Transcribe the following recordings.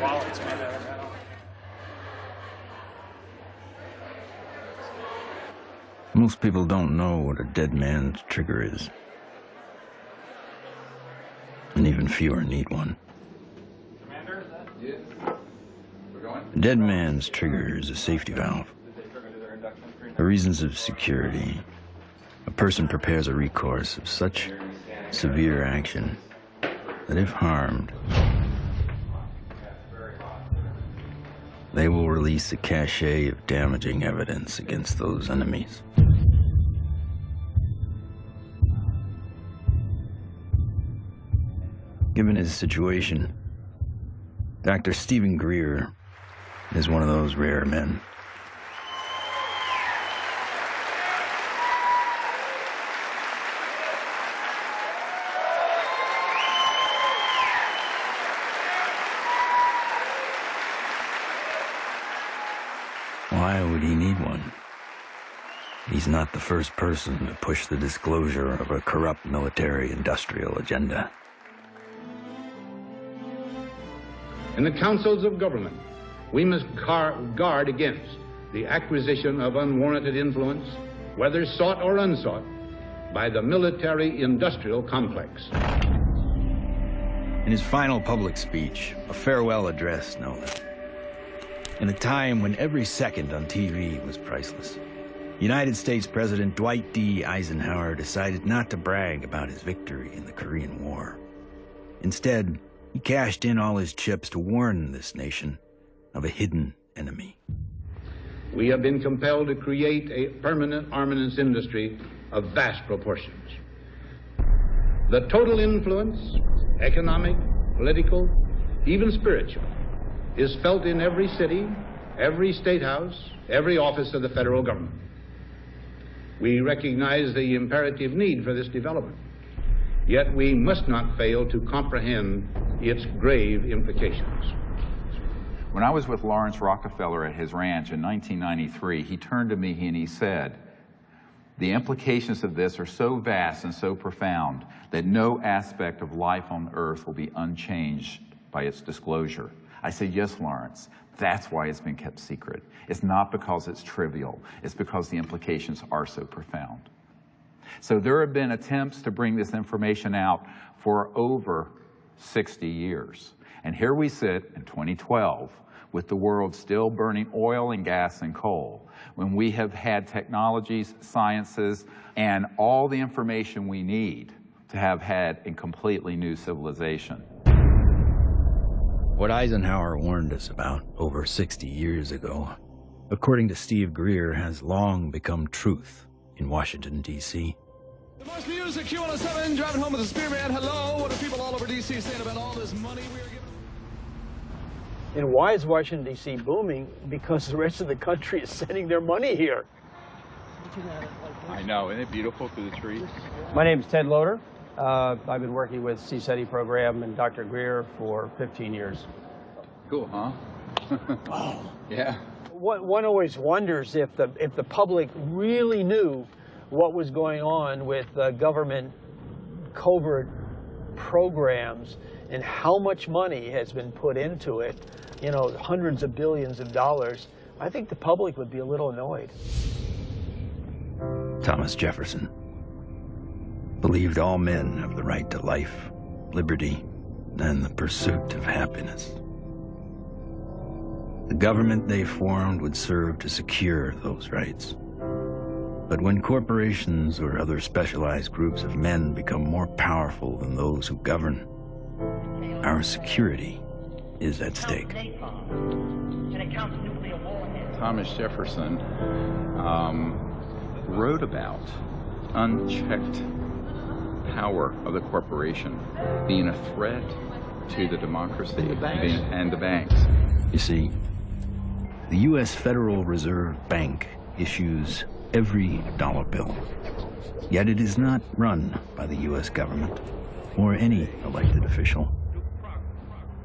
wallets, man. Most people don't know what a dead man's trigger is. And even fewer need one. Commander, is that? Yeah. We're going? A dead man's trigger is a safety valve. For reasons of security, a person prepares a recourse of such severe action that if harmed, they will release a cache of damaging evidence against those enemies. Given his situation, Dr. Stephen Greer is one of those rare men. Why would he need one? He's not the first person to push the disclosure of a corrupt military-industrial agenda. In the councils of government, we must guard against the acquisition of unwarranted influence, whether sought or unsought, by the military-industrial complex. In his final public speech, a farewell address, no less, in a time when every second on TV was priceless, United States President Dwight D. Eisenhower decided not to brag about his victory in the Korean War. Instead, he cashed in all his chips to warn this nation of a hidden enemy. We have been compelled to create a permanent armaments industry of vast proportions. The total influence, economic, political, even spiritual, is felt in every city, every state house, every office of the federal government. We recognize the imperative need for this development, yet we must not fail to comprehend its grave implications. When I was with Lawrence Rockefeller at his ranch in 1993, he turned to me and he said, "The implications of this are so vast and so profound that no aspect of life on Earth will be unchanged by its disclosure." I said, "Yes, Lawrence, that's why it's been kept secret. It's not because it's trivial, it's because the implications are so profound." So there have been attempts to bring this information out for over 60 years. And here we sit in 2012 with the world still burning oil and gas and coal, when we have had technologies, sciences, and all the information we need to have had a completely new civilization. What Eisenhower warned us about over 60 years ago, according to Steve Greer, has long become truth in Washington, D.C. The most music, Q107, driving home with the Spearman. Hello, what are people all over D.C. saying about all this money we are giving? And why is Washington, D.C. booming? Because the rest of the country is sending their money here. I know, isn't it beautiful through the trees? My name is Ted Loader. I've been working with CSETI program and Dr. Greer for 15 years. Cool, huh? Oh. Yeah. One always wonders if the public really knew what was going on with government covert programs and how much money has been put into it, you know, hundreds of billions of dollars. I think the public would be a little annoyed. Thomas Jefferson believed all men have the right to life, liberty, and the pursuit of happiness. The government they formed would serve to secure those rights. But when corporations or other specialized groups of men become more powerful than those who govern, our security is at stake. Thomas Jefferson wrote about unchecked power of the corporation being a threat to the democracy and the banks. You see, the U.S. Federal Reserve Bank issues every dollar bill, yet it is not run by the U.S. government or any elected official.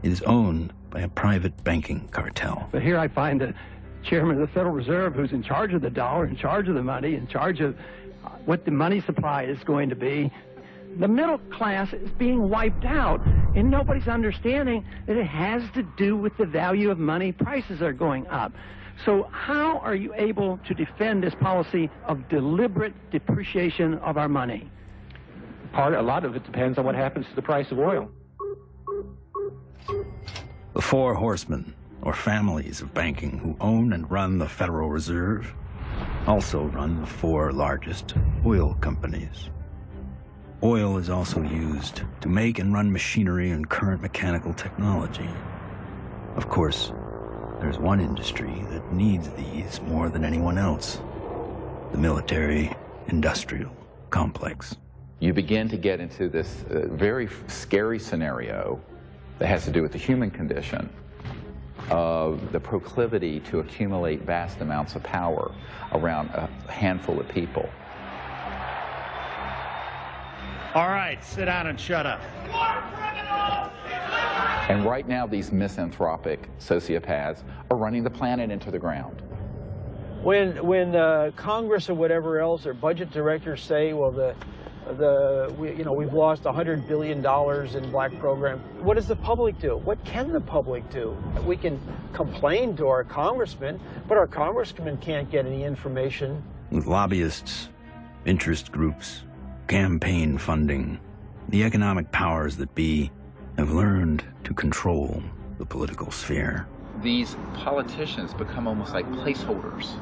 It is owned by a private banking cartel. But here I find the chairman of the Federal Reserve, who's in charge of the dollar, in charge of the money, in charge of what the money supply is going to be, The middle class is being wiped out, and nobody's understanding that it has to do with the value of money. Prices are going up. So how are you able to defend this policy of deliberate depreciation of our money? A lot of it depends on what happens to the price of oil. The four horsemen, or families of banking who own and run the Federal Reserve, also run the four largest oil companies. Oil is also used to make and run machinery and current mechanical technology. Of course, there's one industry that needs these more than anyone else: the military-industrial complex. You begin to get into this very scary scenario that has to do with the human condition, of the proclivity to accumulate vast amounts of power around a handful of people. All right, sit down and shut up. And right now, these misanthropic sociopaths are running the planet into the ground. When Congress or whatever else, or budget directors say, well, we've lost $100 billion in black program, what does the public do? What can the public do? We can complain to our congressmen, but our congressmen can't get any information. With lobbyists, interest groups, campaign funding, the economic powers that be have learned to control the political sphere. These politicians become almost like placeholders.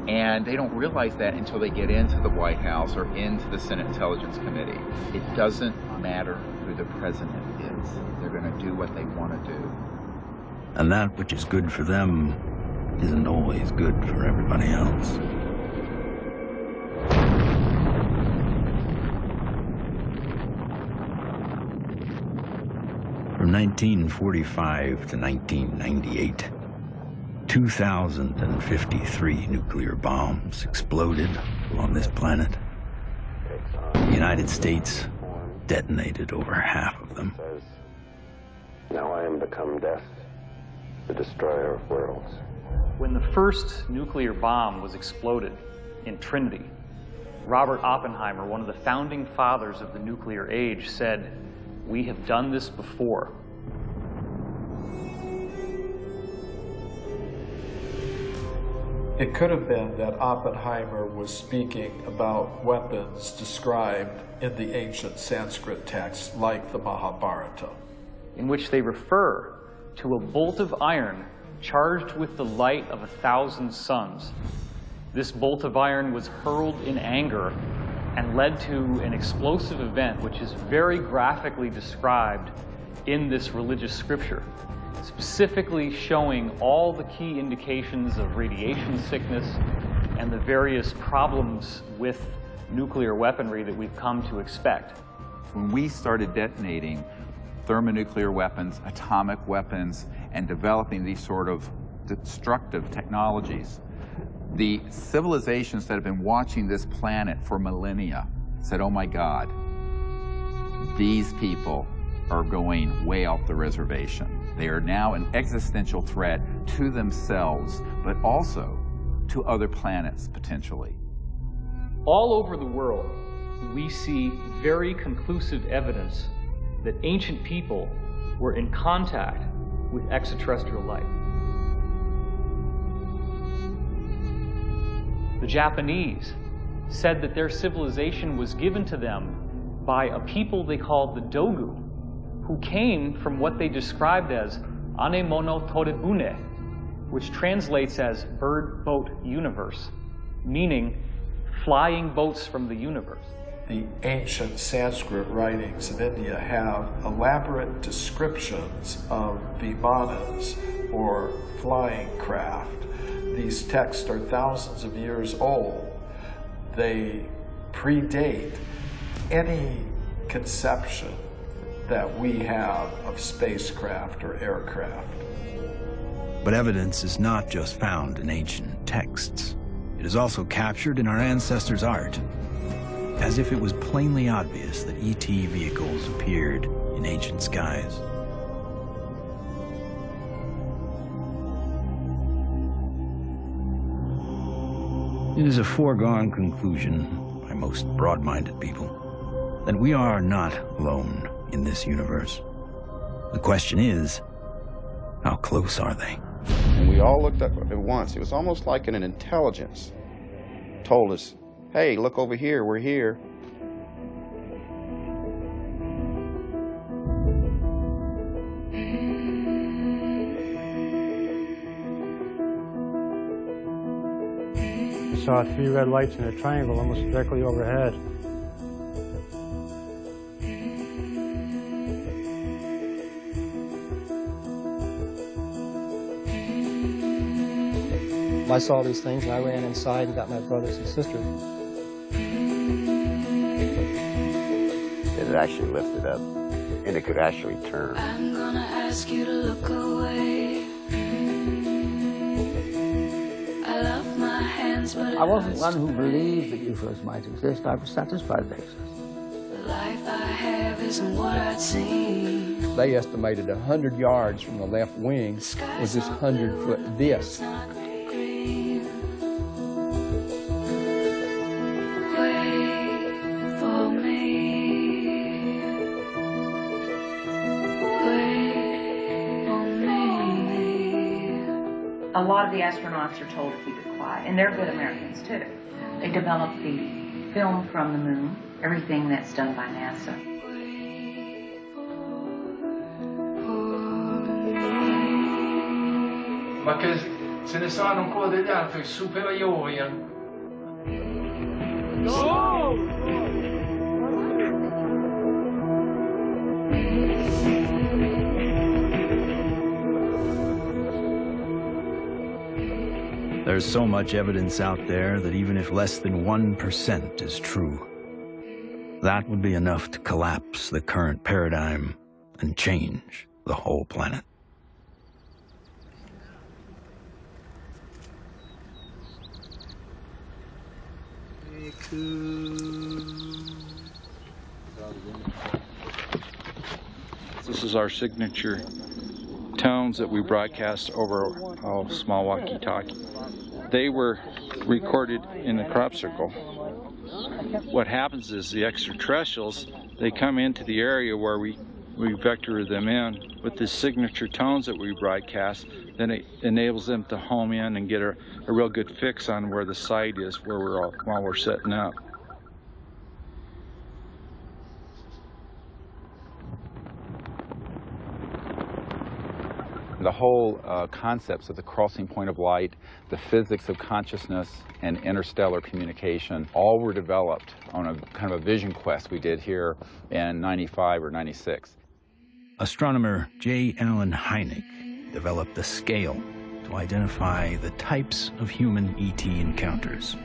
And they don't realize that until they get into the White House or into the Senate Intelligence Committee. It doesn't matter who the president is. They're going to do what they want to do. And that which is good for them isn't always good for everybody else. From 1945 to 1998, 2,053 nuclear bombs exploded on this planet. The United States detonated over half of them. Now I am become death, the destroyer of worlds. When the first nuclear bomb was exploded in Trinity, Robert Oppenheimer, one of the founding fathers of the nuclear age, said, "We have done this before." It could have been that Oppenheimer was speaking about weapons described in the ancient Sanskrit texts like the Mahabharata, in which they refer to a bolt of iron charged with the light of 1,000 suns. This bolt of iron was hurled in anger and led to an explosive event which is very graphically described in this religious scripture, specifically showing all the key indications of radiation sickness and the various problems with nuclear weaponry that we've come to expect. When we started detonating thermonuclear weapons, atomic weapons, and developing these sort of destructive technologies, the civilizations that have been watching this planet for millennia said, oh my God, these people are going way off the reservation. They are now an existential threat to themselves, but also to other planets, potentially. All over the world, we see very conclusive evidence that ancient people were in contact with extraterrestrial life. The Japanese said that their civilization was given to them by a people they called the Dogu, who came from what they described as Anemono Torebune, which translates as bird boat universe, meaning flying boats from the universe. The ancient Sanskrit writings of India have elaborate descriptions of vimanas, or flying craft. These texts are thousands of years old. They predate any conception that we have of spacecraft or aircraft. But evidence is not just found in ancient texts. It is also captured in our ancestors' art, as if it was plainly obvious that ET vehicles appeared in ancient skies. It is a foregone conclusion by most broad-minded people that we are not alone in this universe. The question is, how close are they? And we all looked up at once. It was almost like an intelligence told us, hey, look over here, we're here. I saw 3 red lights in a triangle almost directly overhead. I saw these things and I ran inside and got my brothers and sisters. It actually lifted up, and it could actually turn. I'm gonna ask you to look away. I love my hands, but I wasn't one who believed that UFOs might exist. I was satisfied they exist. the life I have isn't what I'd seen. They estimated 100 yards from the left wing was this 100-foot disc. A lot of the astronauts are told to keep it quiet, and they're good Americans too. They develop the film from the moon, everything that's done by NASA. Ma che se ne sanno ancora degli altri superiori. There's so much evidence out there that even if less than 1% is true, that would be enough to collapse the current paradigm and change the whole planet. This is our signature tones that we broadcast over a small walkie-talkie. They were recorded in the crop circle. What happens is the extraterrestrials, they come into the area where we vector them in with the signature tones that we broadcast. Then it enables them to home in and get a real good fix on where the site is while we're setting up. The whole concepts of the crossing point of light, the physics of consciousness, and interstellar communication all were developed on a kind of a vision quest we did here in '95 or '96. Astronomer J. Allen Hynek developed a scale to identify the types of human ET encounters.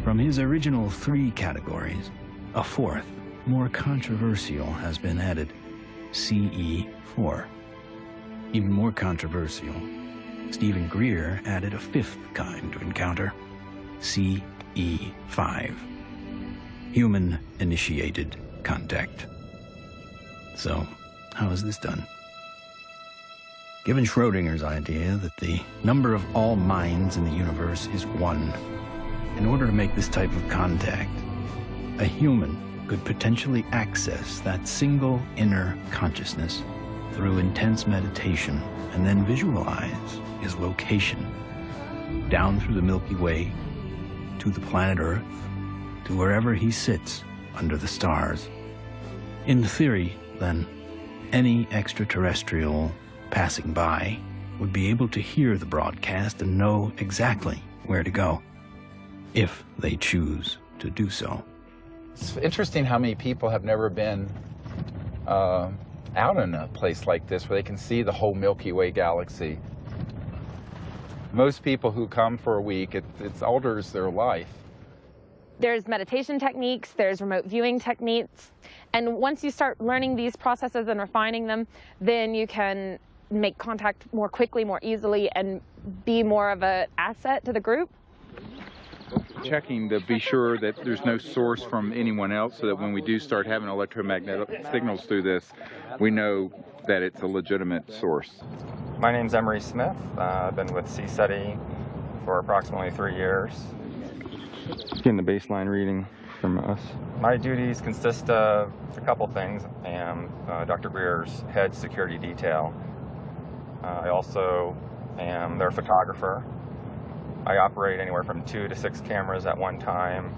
From his original 3 categories, a 4th, more controversial, has been added, CE4. Even more controversial, Stephen Greer added a 5th kind of encounter, CE5. Human-initiated contact. So, how is this done? Given Schrodinger's idea that the number of all minds in the universe is 1, in order to make this type of contact, a human could potentially access that single inner consciousness through intense meditation and then visualize his location down through the Milky Way to the planet Earth, to wherever he sits under the stars. In theory, then, any extraterrestrial passing by would be able to hear the broadcast and know exactly where to go, if they choose to do so. It's interesting how many people have never been out in a place like this where they can see the whole Milky Way galaxy. Most people who come for a week, it alters their life. There's meditation techniques, there's remote viewing techniques, and once you start learning these processes and refining them, then you can make contact more quickly, more easily, and be more of an asset to the group. Checking to be sure that there's no source from anyone else, so that when we do start having electromagnetic signals through this, we know that it's a legitimate source. My name's Emery Smith. I've been with CSETI for approximately 3 years. Getting the baseline reading from us. My duties consist of a couple things. I am Dr. Greer's head security detail. I also am their photographer. I operate anywhere from 2 to 6 cameras at one time.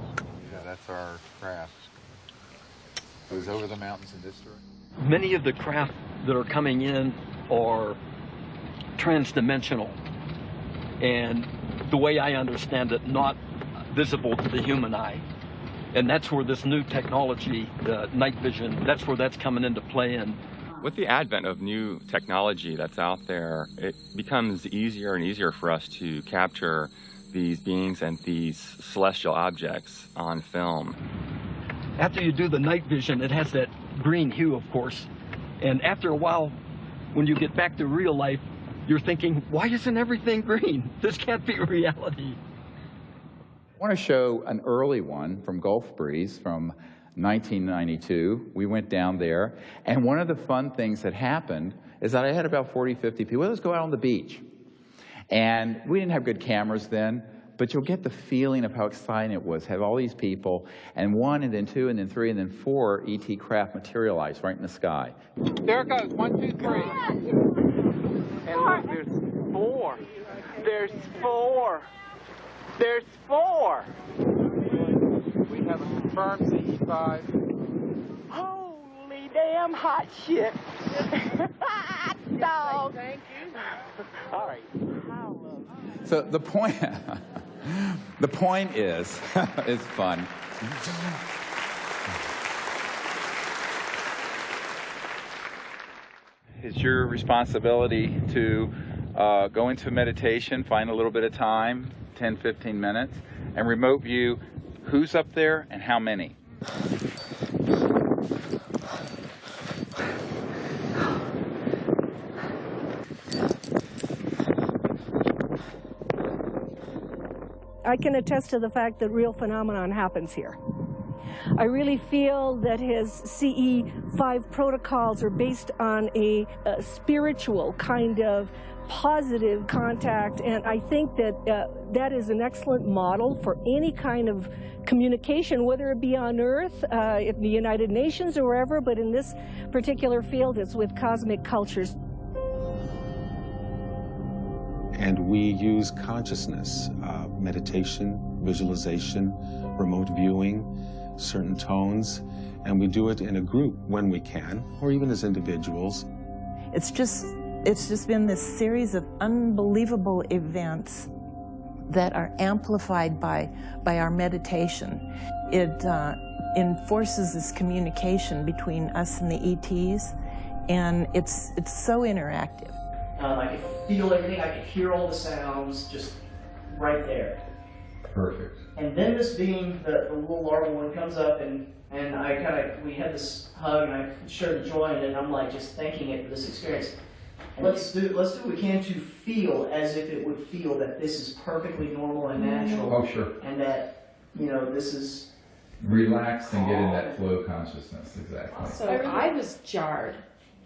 Yeah, that's our craft. It was over the mountains in this direction. Many of the craft that are coming in are transdimensional, and the way I understand it, not visible to the human eye. And that's where this new technology, night vision, that's where that's coming into play. And with the advent of new technology that's out there, it becomes easier and easier for us to capture these beings and these celestial objects on film. after you do the night vision, it has that green hue, of course. And after a while, when you get back to real life, you're thinking, why isn't everything green? This can't be reality. I want to show an early one from Gulf Breeze from 1992. We went down there, and one of the fun things that happened is that I had about 40, 50 people. Let's go out on the beach. And we didn't have good cameras then, but you'll get the feeling of how exciting it was, have all these people, and 1, and then 2, and then 3, and then 4 ET craft materialize right in the sky. There it goes, 1, 2, 3. And look, there's 4. There's 4. There's 4. We have a confirmed CE5. Holy damn hot shit. Hot dog. Thank you. All right. So the point, the point is, it's fun. It's your responsibility to go into meditation, find a little bit of time, 10, 15 minutes, and remote view who's up there and how many. I can attest to the fact that real phenomenon happens here. I really feel that his CE5 protocols are based on a spiritual kind of positive contact, and I think that that is an excellent model for any kind of communication, whether it be on Earth, in the United Nations or wherever, but in this particular field it's with cosmic cultures. And we use consciousness, meditation, visualization, remote viewing, certain tones, and we do it in a group when we can, or even as individuals. It's just been this series of unbelievable events that are amplified by our meditation. It enforces this communication between us and the ETs, and it's so interactive. I could feel everything, I could hear all the sounds just right there. Perfect. And then this being, the little larval one comes up, and we had this hug, and I shared the joy in it, and I'm like just thanking it for this experience. And let's do what we can to feel as if it would feel that this is perfectly normal and natural. Oh, sure. And that, you know, this is... Relax and get in that flow consciousness, exactly. So I was jarred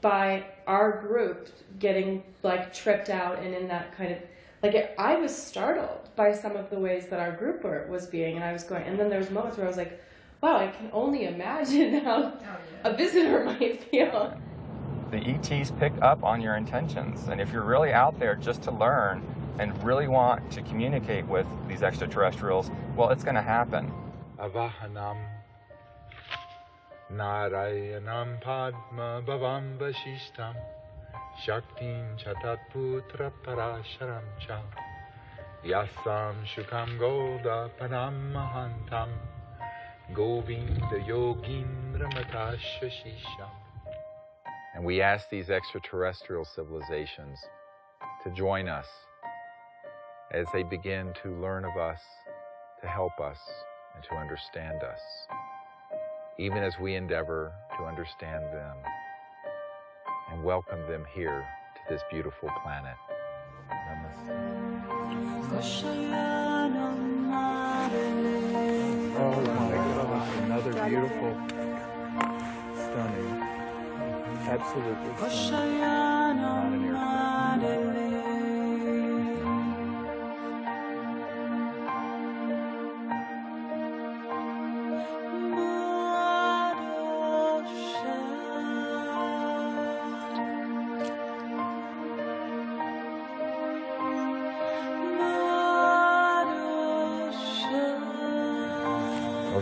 by our group getting like tripped out and in that kind of, like I was startled by some of the ways that our group was being, and I was going, and then there was moments where I was like, wow, I can only imagine how a visitor might feel. The ETs pick up on your intentions, and if you're really out there just to learn and really want to communicate with these extraterrestrials, well, it's going to happen. Avahanam Narayanam Padma Bhavam Vasishtam Shaktim Chatat Putra Parasharam Cha Yasam Shukam Goda Panam Mahantam Govinda Yogindra Matashashisham. And we ask these extraterrestrial civilizations to join us as they begin to learn of us, to help us, and to understand us, even as we endeavor to understand them and welcome them here to this beautiful planet. Oh my gosh, another beautiful, stunning, absolutely stunning. Not an airplane.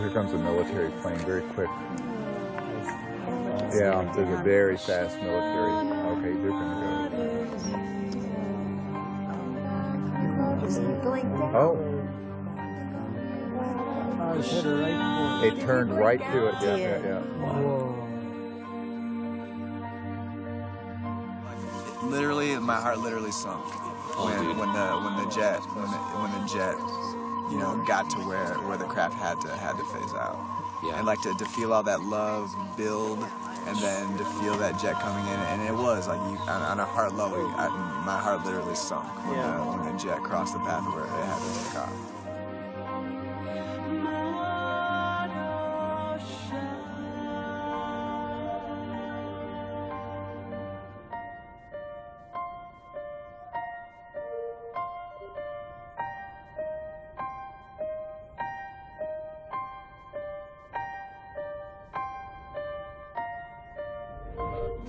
here comes a military plane, very quick. Yeah, there's a very fast military. Okay, they're gonna go. Oh. It turned right to it. Yeah. Literally, my heart literally sunk when the jet, you know, got to where the craft had to phase out. Yeah. And like to feel all that love build, and then to feel that jet coming in, and it was like on a heart level, my heart literally sunk when the jet crossed the path where it had to take off.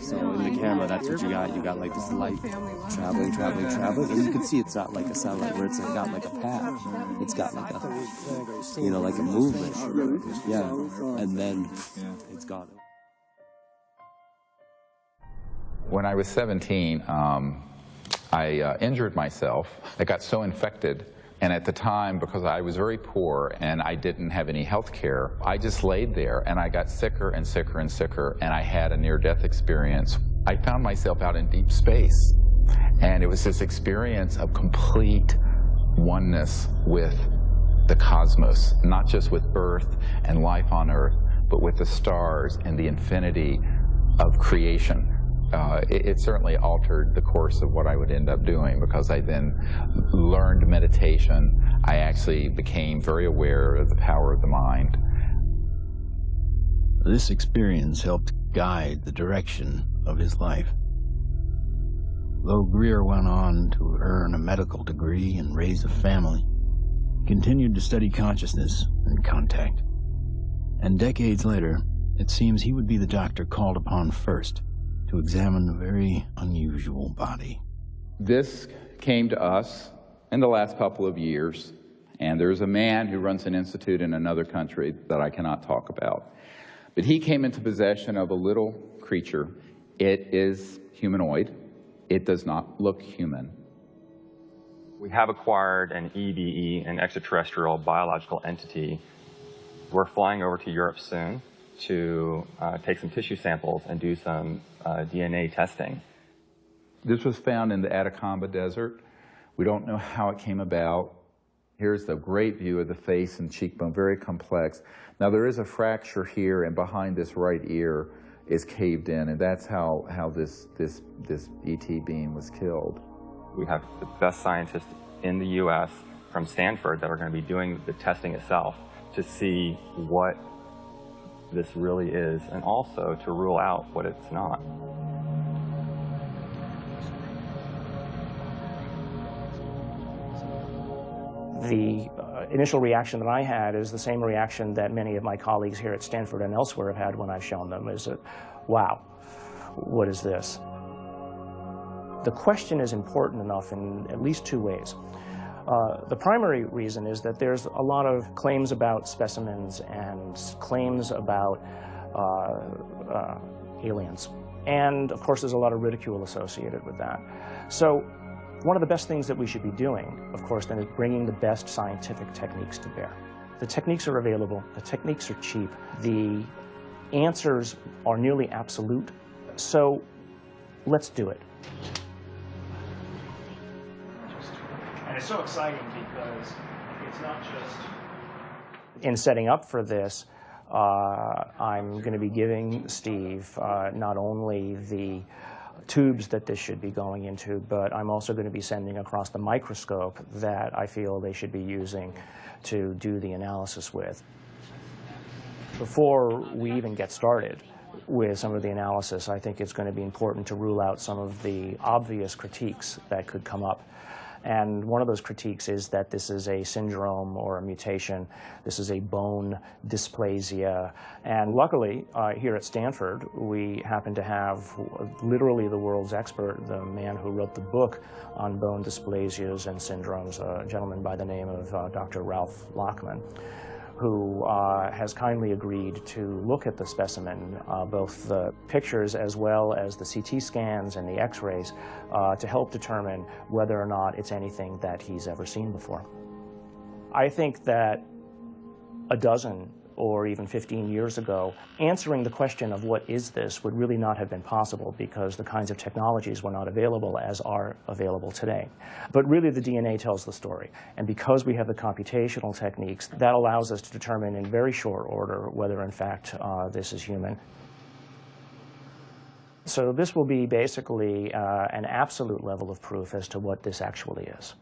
So in the camera, that's what you got. You got like this light traveling, and you can see it's not like a satellite where it's got like a path. It's got like a, you know, like a movement. Yeah, and then it's gone. When I was 17, I injured myself. I got so infected. And at the time, because I was very poor and I didn't have any health care, I just laid there and I got sicker and sicker and sicker, and I had a near-death experience. I found myself out in deep space, and it was this experience of complete oneness with the cosmos, not just with Earth and life on Earth, but with the stars and the infinity of creation. It certainly altered the course of what I would end up doing, because I then learned meditation. I actually became very aware of the power of the mind. This experience helped guide the direction of his life. Though Greer went on to earn a medical degree and raise a family, he continued to study consciousness and contact. And decades later, it seems he would be the doctor called upon first to examine a very unusual body. This came to us in the last couple of years, and there's a man who runs an institute in another country that I cannot talk about. But he came into possession of a little creature. It is humanoid. It does not look human. We have acquired an EBE, an extraterrestrial biological entity. We're flying over to Europe soon to take some tissue samples and do some DNA testing. This was found in the Atacama Desert. We don't know how it came about. Here's the great view of the face and cheekbone, very complex. Now there is a fracture here, and behind this right ear is caved in, and that's how this ET being was killed. We have the best scientists in the US from Stanford that are going to be doing the testing itself to see what this really is, and also to rule out what it's not. The initial reaction that I had is the same reaction that many of my colleagues here at Stanford and elsewhere have had when I've shown them, is that, wow, what is this? The question is important enough in at least two ways. The primary reason is that there's a lot of claims about specimens and claims about aliens. And of course, there's a lot of ridicule associated with that. So one of the best things that we should be doing, of course, then is bringing the best scientific techniques to bear. The techniques are available. The techniques are cheap. The answers are nearly absolute. So let's do it. And it's so exciting because it's not just... In setting up for this, I'm going to be giving Steve not only the tubes that this should be going into, but I'm also going to be sending across the microscope that I feel they should be using to do the analysis with. Before we even get started with some of the analysis, I think it's going to be important to rule out some of the obvious critiques that could come up. And one of those critiques is that this is a syndrome or a mutation. This is a bone dysplasia. And luckily, here at Stanford, we happen to have literally the world's expert, the man who wrote the book on bone dysplasias and syndromes, a gentleman by the name of Dr. Ralph Lachman, who has kindly agreed to look at the specimen, both the pictures as well as the CT scans and the X-rays, to help determine whether or not it's anything that he's ever seen before. I think that a dozen or even 15 years ago, answering the question of what is this would really not have been possible because the kinds of technologies were not available as are available today. But really the DNA tells the story. And because we have the computational techniques, that allows us to determine in very short order whether in fact this is human. So this will be basically an absolute level of proof as to what this actually is.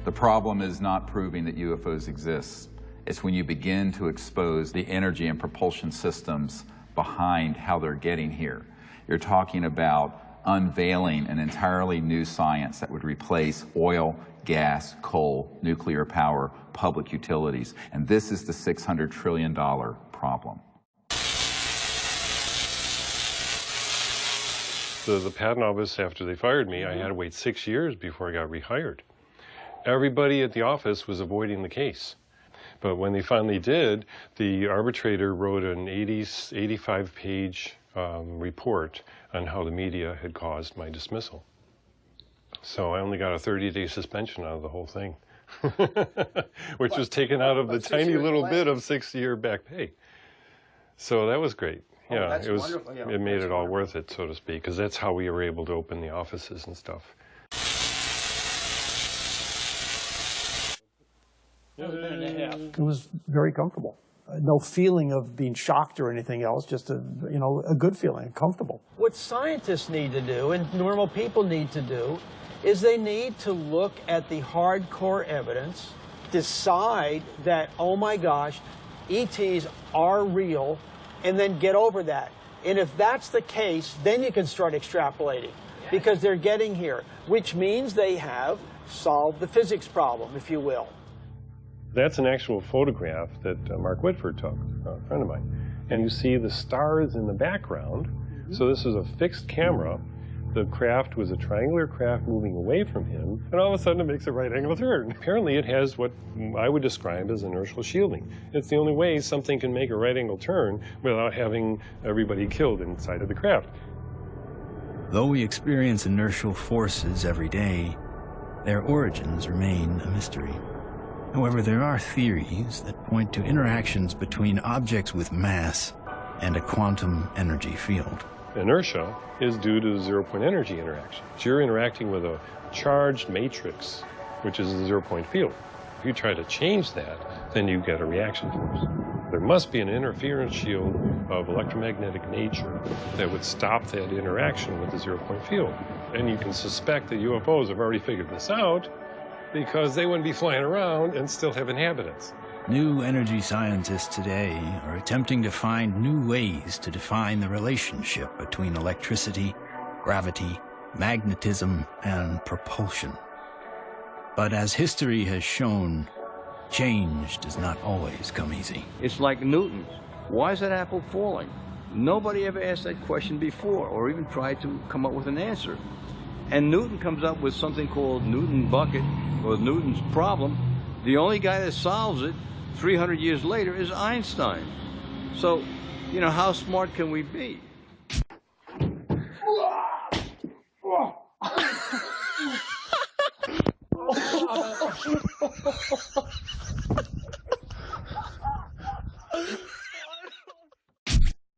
The problem is not proving that UFOs exist. It's when you begin to expose the energy and propulsion systems behind how they're getting here. You're talking about unveiling an entirely new science that would replace oil, gas, coal, nuclear power, public utilities. And this is the $600 trillion problem. The patent office, after they fired me, I had to wait 6 years before I got rehired. Everybody at the office was avoiding the case. But when they finally did, the arbitrator wrote an 85-page report on how the media had caused my dismissal. So I only got a 30-day suspension out of the whole thing, which was taken out of the tiny little bit of 6-year back pay. So that was great. Yeah, it was. Yeah, it made it all worth it, so to speak, because that's how we were able to open the offices and stuff. It was very comfortable. No feeling of being shocked or anything else, just a good feeling, comfortable. What scientists need to do, and normal people need to do, is they need to look at the hardcore evidence, decide that, oh my gosh, ETs are real, and then get over that. And if that's the case, then you can start extrapolating, because they're getting here, which means they have solved the physics problem, if you will. That's an actual photograph that Mark Whitford took, a friend of mine. And you see the stars in the background. So this is a fixed camera. The craft was a triangular craft moving away from him, and all of a sudden it makes a right-angle turn. Apparently it has what I would describe as inertial shielding. It's the only way something can make a right-angle turn without having everybody killed inside of the craft. Though we experience inertial forces every day, their origins remain a mystery. However, there are theories that point to interactions between objects with mass and a quantum energy field. Inertia is due to the zero-point energy interaction. So you're interacting with a charged matrix, which is a zero-point field. If you try to change that, then you get a reaction force. There must be an interference shield of electromagnetic nature that would stop that interaction with the zero-point field. And you can suspect that UFOs have already figured this out, because they wouldn't be flying around and still have inhabitants. New energy scientists today are attempting to find new ways to define the relationship between electricity, gravity, magnetism, and propulsion. But as history has shown, change does not always come easy. It's like Newton. Why is that apple falling? Nobody ever asked that question before or even tried to come up with an answer. And Newton comes up with something called Newton bucket, or Newton's problem. The only guy that solves it 300 years later is Einstein. So, you know, how smart can we be?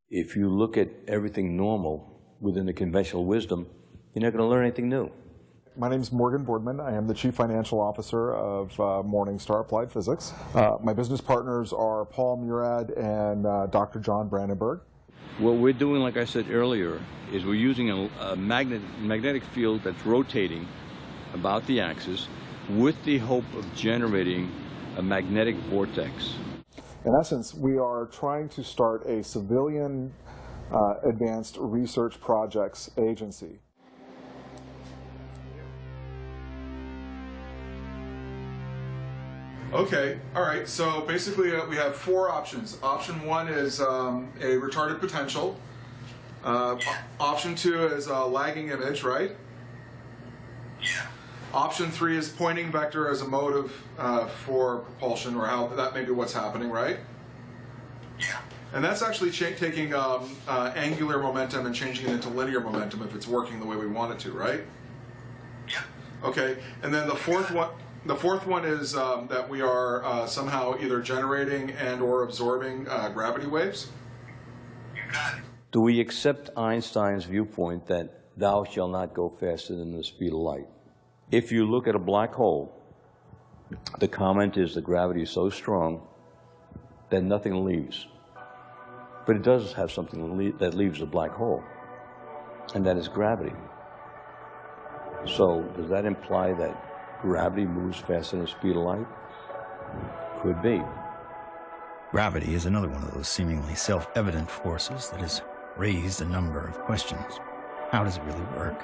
If you look at everything normal within the conventional wisdom, you're not going to learn anything new. My name is Morgan Boardman. I am the Chief Financial Officer of Morningstar Applied Physics. My business partners are Paul Murad and Dr. John Brandenburg. What we're doing, like I said earlier, is we're using a magnetic field that's rotating about the axis with the hope of generating a magnetic vortex. In essence, we are trying to start a civilian advanced research projects agency. Okay, all right, so basically we have 4 options. Option 1 is a retarded potential. Option 2 is a lagging image, right? Yeah. Option 3 is pointing vector as a motive for propulsion, or how that may be what's happening, right? Yeah. And that's actually taking angular momentum and changing it into linear momentum if it's working the way we want it to, right? Yeah. Okay. And then the fourth one is that we are somehow either generating and or absorbing gravity waves. You got it. Do we accept Einstein's viewpoint that thou shalt not go faster than the speed of light? If you look at a black hole, the comment is the gravity is so strong that nothing leaves. But it does have something that leaves the black hole, and that is gravity. So does that imply that gravity moves faster than the speed of light? Could be. Gravity is another one of those seemingly self-evident forces that has raised a number of questions. How does it really work?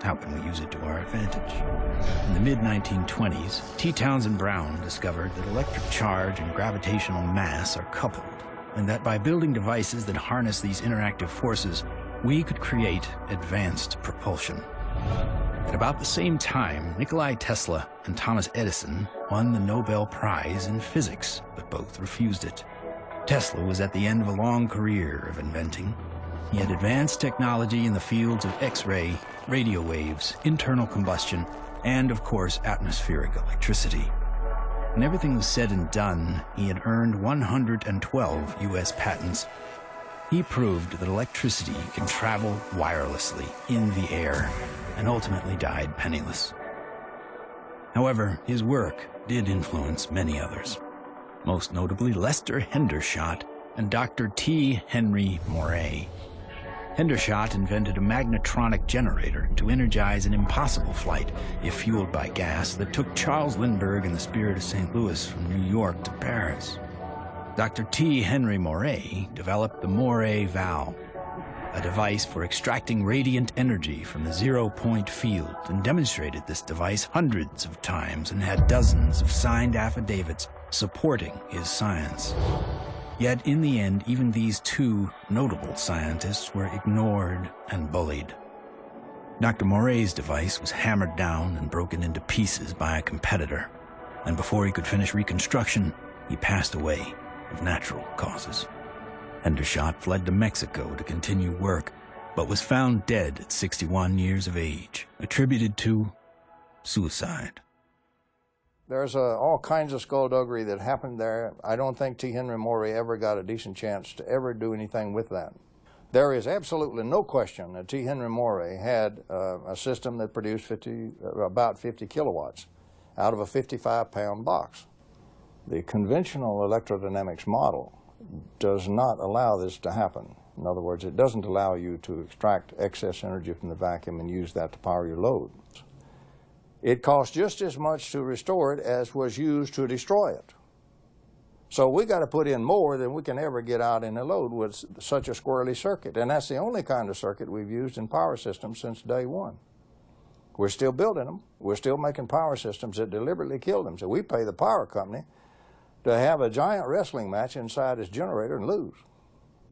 How can we use it to our advantage? In the mid-1920s, T. Townsend Brown discovered that electric charge and gravitational mass are coupled, and that by building devices that harness these interactive forces, we could create advanced propulsion. At about the same time, Nikola Tesla and Thomas Edison won the Nobel Prize in Physics, but both refused it. Tesla was at the end of a long career of inventing. He had advanced technology in the fields of X-ray, radio waves, internal combustion, and, of course, atmospheric electricity. When everything was said and done, he had earned 112 U.S. patents. He proved that electricity can travel wirelessly in the air, and ultimately died penniless. However, his work did influence many others, most notably Lester Hendershot and Dr. T. Henry Moray. Hendershot invented a magnetronic generator to energize an impossible flight, if fueled by gas, that took Charles Lindbergh and the Spirit of St. Louis from New York to Paris. Dr. T. Henry Moray developed the Moray valve, a device for extracting radiant energy from the zero-point field, and demonstrated this device hundreds of times and had dozens of signed affidavits supporting his science. Yet in the end, even these two notable scientists were ignored and bullied. Dr. Moray's device was hammered down and broken into pieces by a competitor, and before he could finish reconstruction, he passed away of natural causes. Hendershot fled to Mexico to continue work, but was found dead at 61 years of age, attributed to suicide. There's all kinds of skullduggery that happened there. I don't think T. Henry Moray ever got a decent chance to ever do anything with that. There is absolutely no question that T. Henry Moray had a system that produced about 50 kilowatts out of a 55-pound box. The conventional electrodynamics model does not allow this to happen. In other words, it doesn't allow you to extract excess energy from the vacuum and use that to power your load. It costs just as much to restore it as was used to destroy it. So we got to put in more than we can ever get out in a load with such a squirrely circuit. And that's the only kind of circuit we've used in power systems since day one. We're still building them. We're still making power systems that deliberately kill them. So we pay the power company to have a giant wrestling match inside his generator and lose.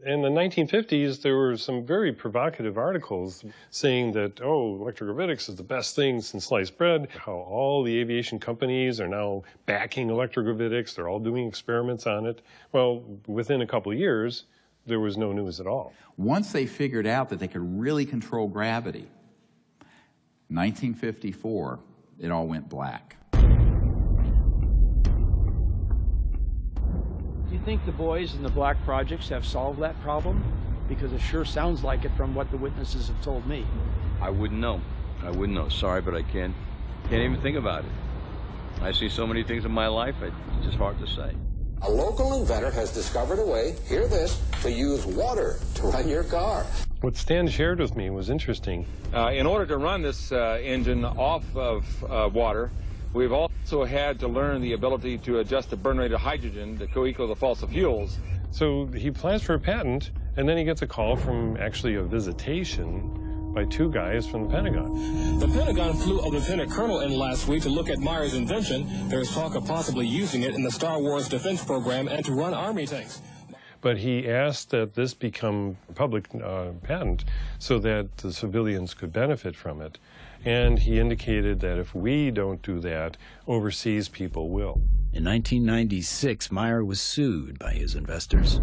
In the 1950s, there were some very provocative articles saying that, oh, electrogravitics is the best thing since sliced bread, how all the aviation companies are now backing electrogravitics, they're all doing experiments on it. Well, within a couple of years, there was no news at all. Once they figured out that they could really control gravity, 1954, it all went black. Do you think the boys in the black projects have solved that problem? Because it sure sounds like it from what the witnesses have told me. I wouldn't know. I wouldn't know. Sorry, but I can't even think about it. I see so many things in my life, it's just hard to say. A local inventor has discovered a way, hear this, to use water to run your car. What Stan shared with me was interesting. In order to run this engine off of water, we've also had to learn the ability to adjust the burn rate of hydrogen to co-equal the fossil fuels. So he applies for a patent, and then he gets a call from actually a visitation by two guys from the Pentagon. The Pentagon flew a lieutenant colonel in last week to look at Meyer's invention. There's talk of possibly using it in the Star Wars defense program and to run Army tanks. But he asked that this become a public patent so that the civilians could benefit from it. And he indicated that if we don't do that, overseas people will. In 1996, Meyer was sued by his investors,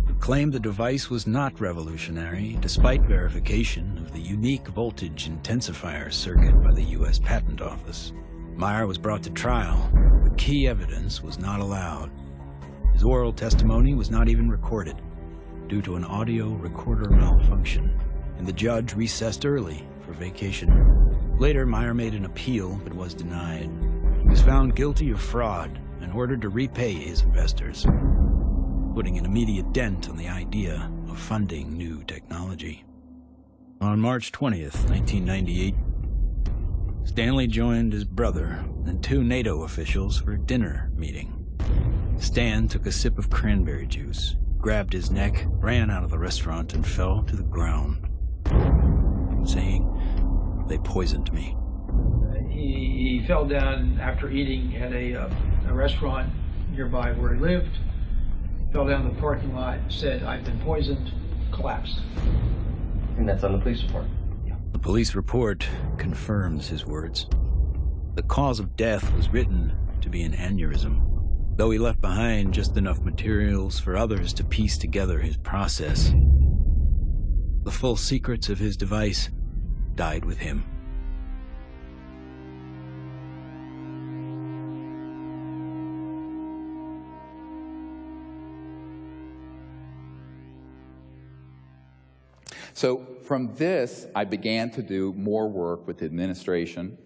who claimed the device was not revolutionary, despite verification of the unique voltage intensifier circuit by the U.S. Patent Office. Meyer was brought to trial, but key evidence was not allowed. His oral testimony was not even recorded due to an audio recorder malfunction, and the judge recessed early for vacation. Later, Meyer made an appeal but was denied. He was found guilty of fraud and ordered to repay his investors, putting an immediate dent on the idea of funding new technology. On March 20th, 1998, Stanley joined his brother and 2 NATO officials for a dinner meeting. Stan took a sip of cranberry juice, grabbed his neck, ran out of the restaurant, and fell to the ground, saying, "They poisoned me." He fell down after eating at a restaurant nearby where he lived, fell down the parking lot, said, "I've been poisoned," collapsed. And that's on the police report? Yeah. The police report confirms his words. The cause of death was written to be an aneurysm, though he left behind just enough materials for others to piece together his process. The full secrets of his device died with him. So from this, I began to do more work with the administration,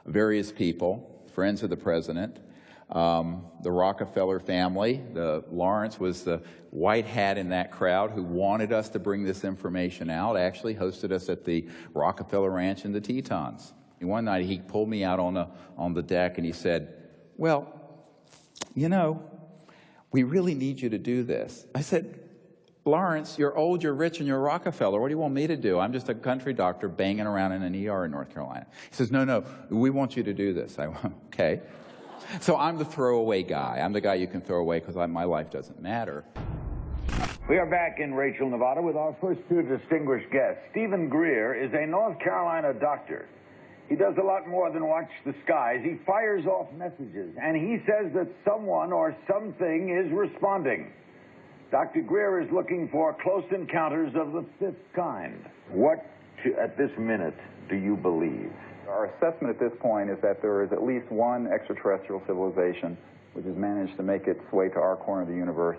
various people, friends of the president, the Rockefeller family. Lawrence was the white hat in that crowd who wanted us to bring this information out, actually hosted us at the Rockefeller Ranch in the Tetons. And one night he pulled me out on the deck and he said, "Well, you know, we really need you to do this." I said, "Lawrence, you're old, you're rich, and you're Rockefeller. What do you want me to do? I'm just a country doctor banging around in an ER in North Carolina." He says, "No, we want you to do this." I went, "Okay." So I'm the throwaway guy. I'm the guy you can throw away because my life doesn't matter. We are back in Rachel, Nevada with our first 2 distinguished guests. Stephen Greer is a North Carolina doctor. He does a lot more than watch the skies. He fires off messages, and he says that someone or something is responding. Dr. Greer is looking for close encounters of the 5th kind. What, at this minute, do you believe? Our assessment at this point is that there is at least one extraterrestrial civilization which has managed to make its way to our corner of the universe.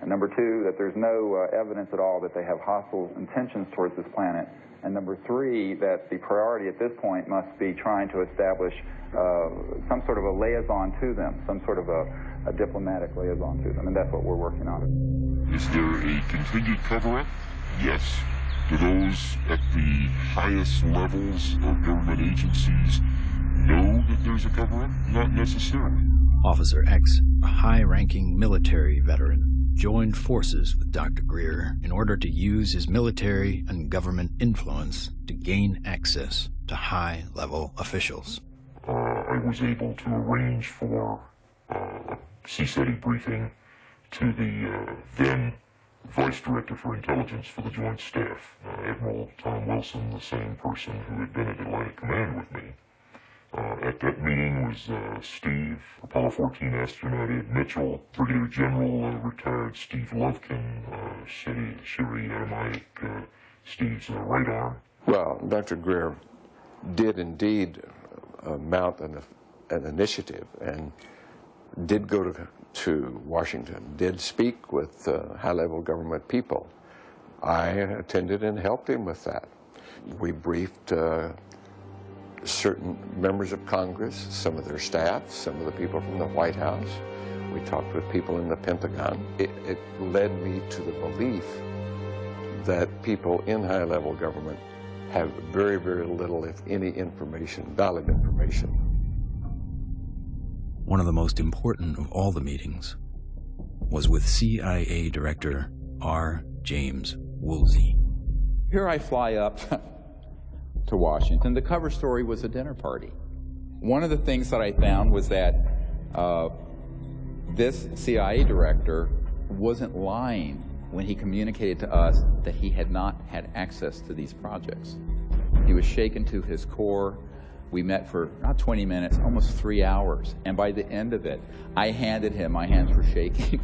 And number 2, that there's no evidence at all that they have hostile intentions towards this planet. And number 3, that the priority at this point must be trying to establish some sort of a liaison to them, some sort of a diplomatic liaison to them, and that's what we're working on. Is there a continued cover-up? Yes. Do those at the highest levels of government agencies know that there's a cover-up? Not necessarily. Officer X, a high-ranking military veteran, joined forces with Dr. Greer in order to use his military and government influence to gain access to high-level officials. I was able to arrange for a CSETI briefing to the then Vice Director for Intelligence for the Joint Staff, Admiral Tom Wilson, the same person who had been at Atlantic Command with me. At that meeting was Steve, Apollo 14 astronaut Ed Mitchell, Brigadier General retired Steve Lovkin, Siri automatic Steve's right arm. Well, Dr. Greer did indeed mount an initiative and did go to Washington, did speak with high-level government people. I attended and helped him with that. We briefed certain members of Congress, some of their staff, some of the people from the White House. We talked with people in the Pentagon. It led me to the belief that people in high-level government have very, very little, if any, information, valid information. One of the most important of all the meetings was with CIA Director R. James Woolsey. Here I fly up to Washington. The cover story was a dinner party. One of the things that I found was that this CIA director wasn't lying when he communicated to us that he had not had access to these projects. He was shaken to his core. We met for not 20 minutes, almost 3 hours. And by the end of it, I handed him, my hands were shaking,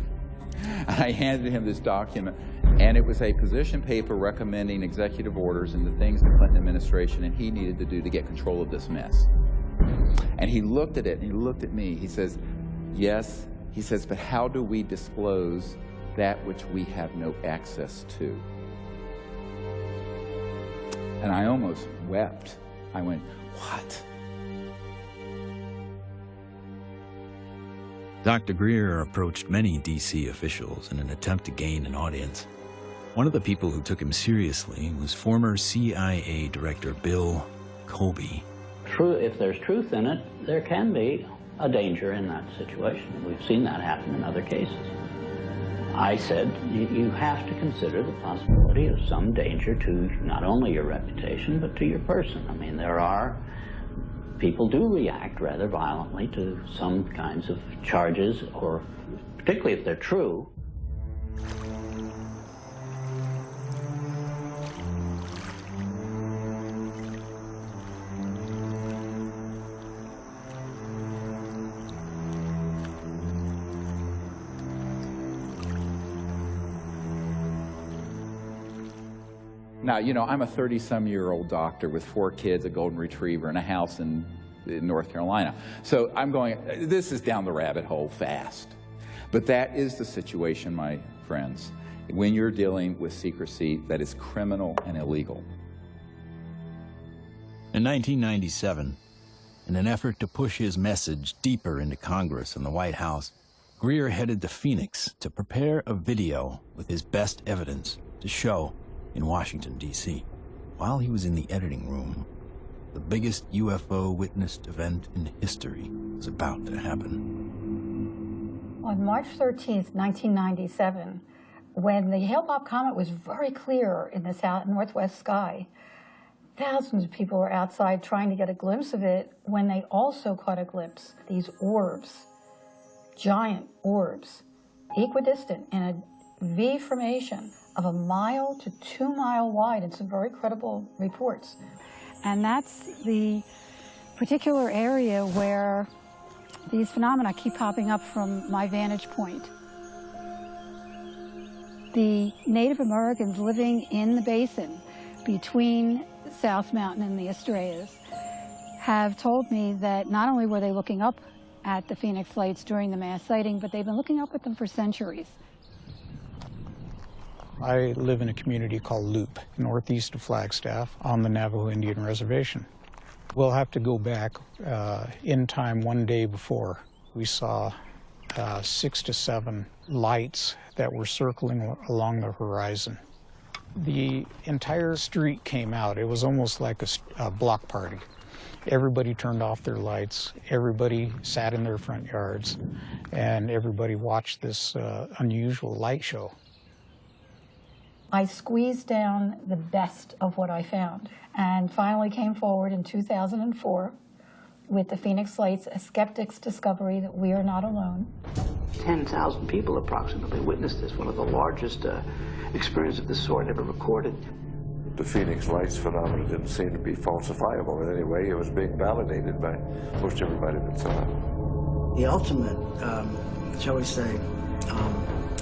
and I handed him this document. And it was a position paper recommending executive orders and the things the Clinton administration and he needed to do to get control of this mess. And he looked at it, and he looked at me. He says, yes, he says, but how do we disclose that which we have no access to? And I almost wept. I went, what? Dr. Greer approached many D.C. officials in an attempt to gain an audience. One of the people who took him seriously was former CIA Director Bill Colby. If there's truth in it, there can be a danger in that situation. We've seen that happen in other cases. I said, you have to consider the possibility of some danger to not only your reputation, but to your person. I mean, people do react rather violently to some kinds of charges, or particularly if they're true. Now, you know, I'm a 30-some-year-old doctor with 4 kids, a golden retriever, and a house in North Carolina. So I'm going, this is down the rabbit hole fast. But that is the situation, my friends, when you're dealing with secrecy that is criminal and illegal. In 1997, in an effort to push his message deeper into Congress and the White House, Greer headed to Phoenix to prepare a video with his best evidence to show in Washington, D.C. While he was in the editing room, the biggest UFO witnessed event in history was about to happen. On March 13th, 1997, when the Hale-Bopp comet was very clear in the northwest sky, thousands of people were outside trying to get a glimpse of it when they also caught a glimpse of these orbs, giant orbs, equidistant in a V formation of 1 mile to 2 mile wide in some very credible reports. And that's the particular area where these phenomena keep popping up from my vantage point. The Native Americans living in the basin between South Mountain and the Estrellas have told me that not only were they looking up at the Phoenix Lights during the mass sighting, but they've been looking up at them for centuries. I live in a community called Loop, northeast of Flagstaff, on the Navajo Indian Reservation. We'll have to go back in time one day before. We saw 6 to 7 lights that were circling along the horizon. The entire street came out. It was almost like a block party. Everybody turned off their lights, everybody sat in their front yards, and everybody watched this unusual light show. I squeezed down the best of what I found and finally came forward in 2004 with the Phoenix Lights, a skeptic's discovery that we are not alone. 10,000 people approximately witnessed this, one of the largest experiences of this sort ever recorded. The Phoenix Lights phenomenon didn't seem to be falsifiable in any way. It was being validated by most everybody that saw it. The ultimate, shall we say,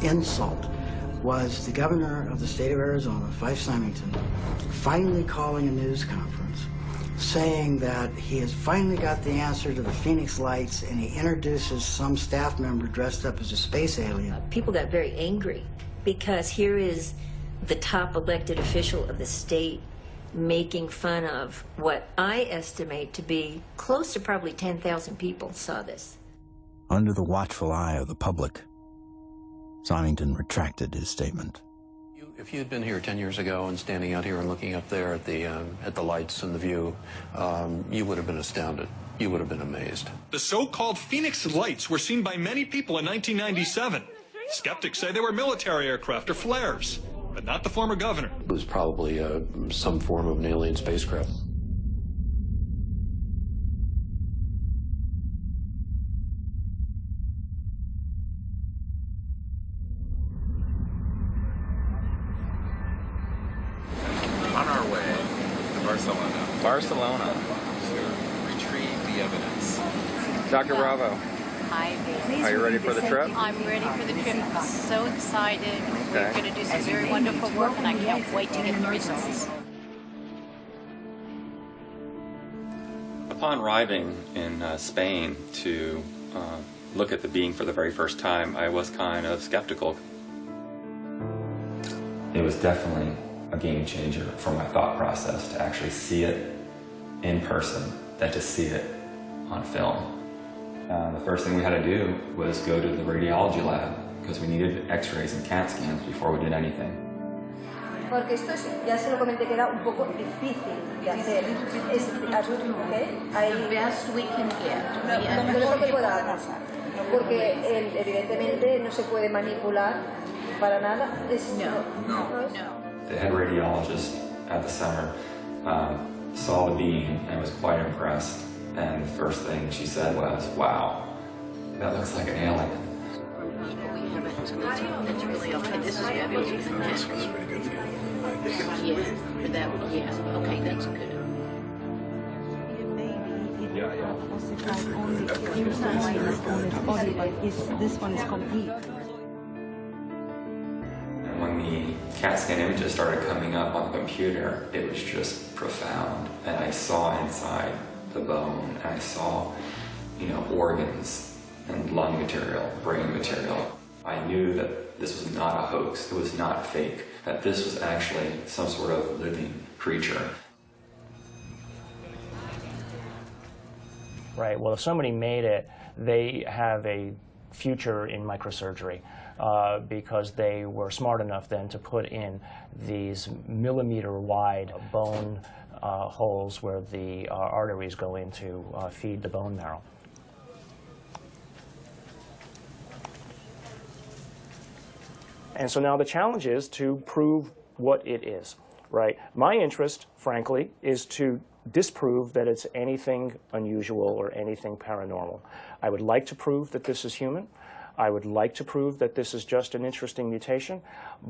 insult was the governor of the state of Arizona, Fife Symington, finally calling a news conference saying that he has finally got the answer to the Phoenix Lights, and he introduces some staff member dressed up as a space alien. People got very angry because here is the top elected official of the state making fun of what I estimate to be close to probably 10,000 people saw this. Under the watchful eye of the public, Symington retracted his statement. If you had been here 10 years ago and standing out here and looking up there at the lights and the view, you would have been astounded. You would have been amazed. The so-called Phoenix Lights were seen by many people in 1997. Skeptics say they were military aircraft or flares, but not the former governor. It was probably some form of an alien spacecraft. way to Barcelona. Barcelona. To retrieve the evidence. Dr. Bravo. Hi, baby. Are you ready for the trip? I'm ready for the trip. I'm so excited. Okay. We're going to do some very wonderful work, and I can't wait to get the results. Upon arriving in Spain to look at the being for the very first time, I was kind of skeptical. It was definitely a game changer for my thought process to actually see it in person than to see it on film. The first thing we had to do was go to the radiology lab because we needed x-rays and CAT scans before we did anything. Porque esto es, ya se lo comenté que era un poco difícil de hacer. Es, The best we can get. Lo mejor que pueda pasar. Porque evidentemente no se puede manipular para nada. No. The head radiologist at the center saw the being and was quite impressed. And the first thing she said was, "Wow, that looks like an alien." That's really okay. This is fabulous. This was pretty good for you. Yeah, for that one, yeah. Okay, that's good. This one is complete. And when the CAT scan images started coming up on the computer, it was just profound. And I saw inside the bone, and I saw, organs and lung material, brain material. I knew that this was not a hoax, it was not fake, that this was actually some sort of living creature. Right, well, if somebody made it, they have a future in microsurgery because they were smart enough then to put in these millimeter-wide bone holes where the arteries go in to feed the bone marrow. And so now the challenge is to prove what it is, right? My interest, frankly, is to disprove that it's anything unusual or anything paranormal. I would like to prove that this is human. I would like to prove that this is just an interesting mutation,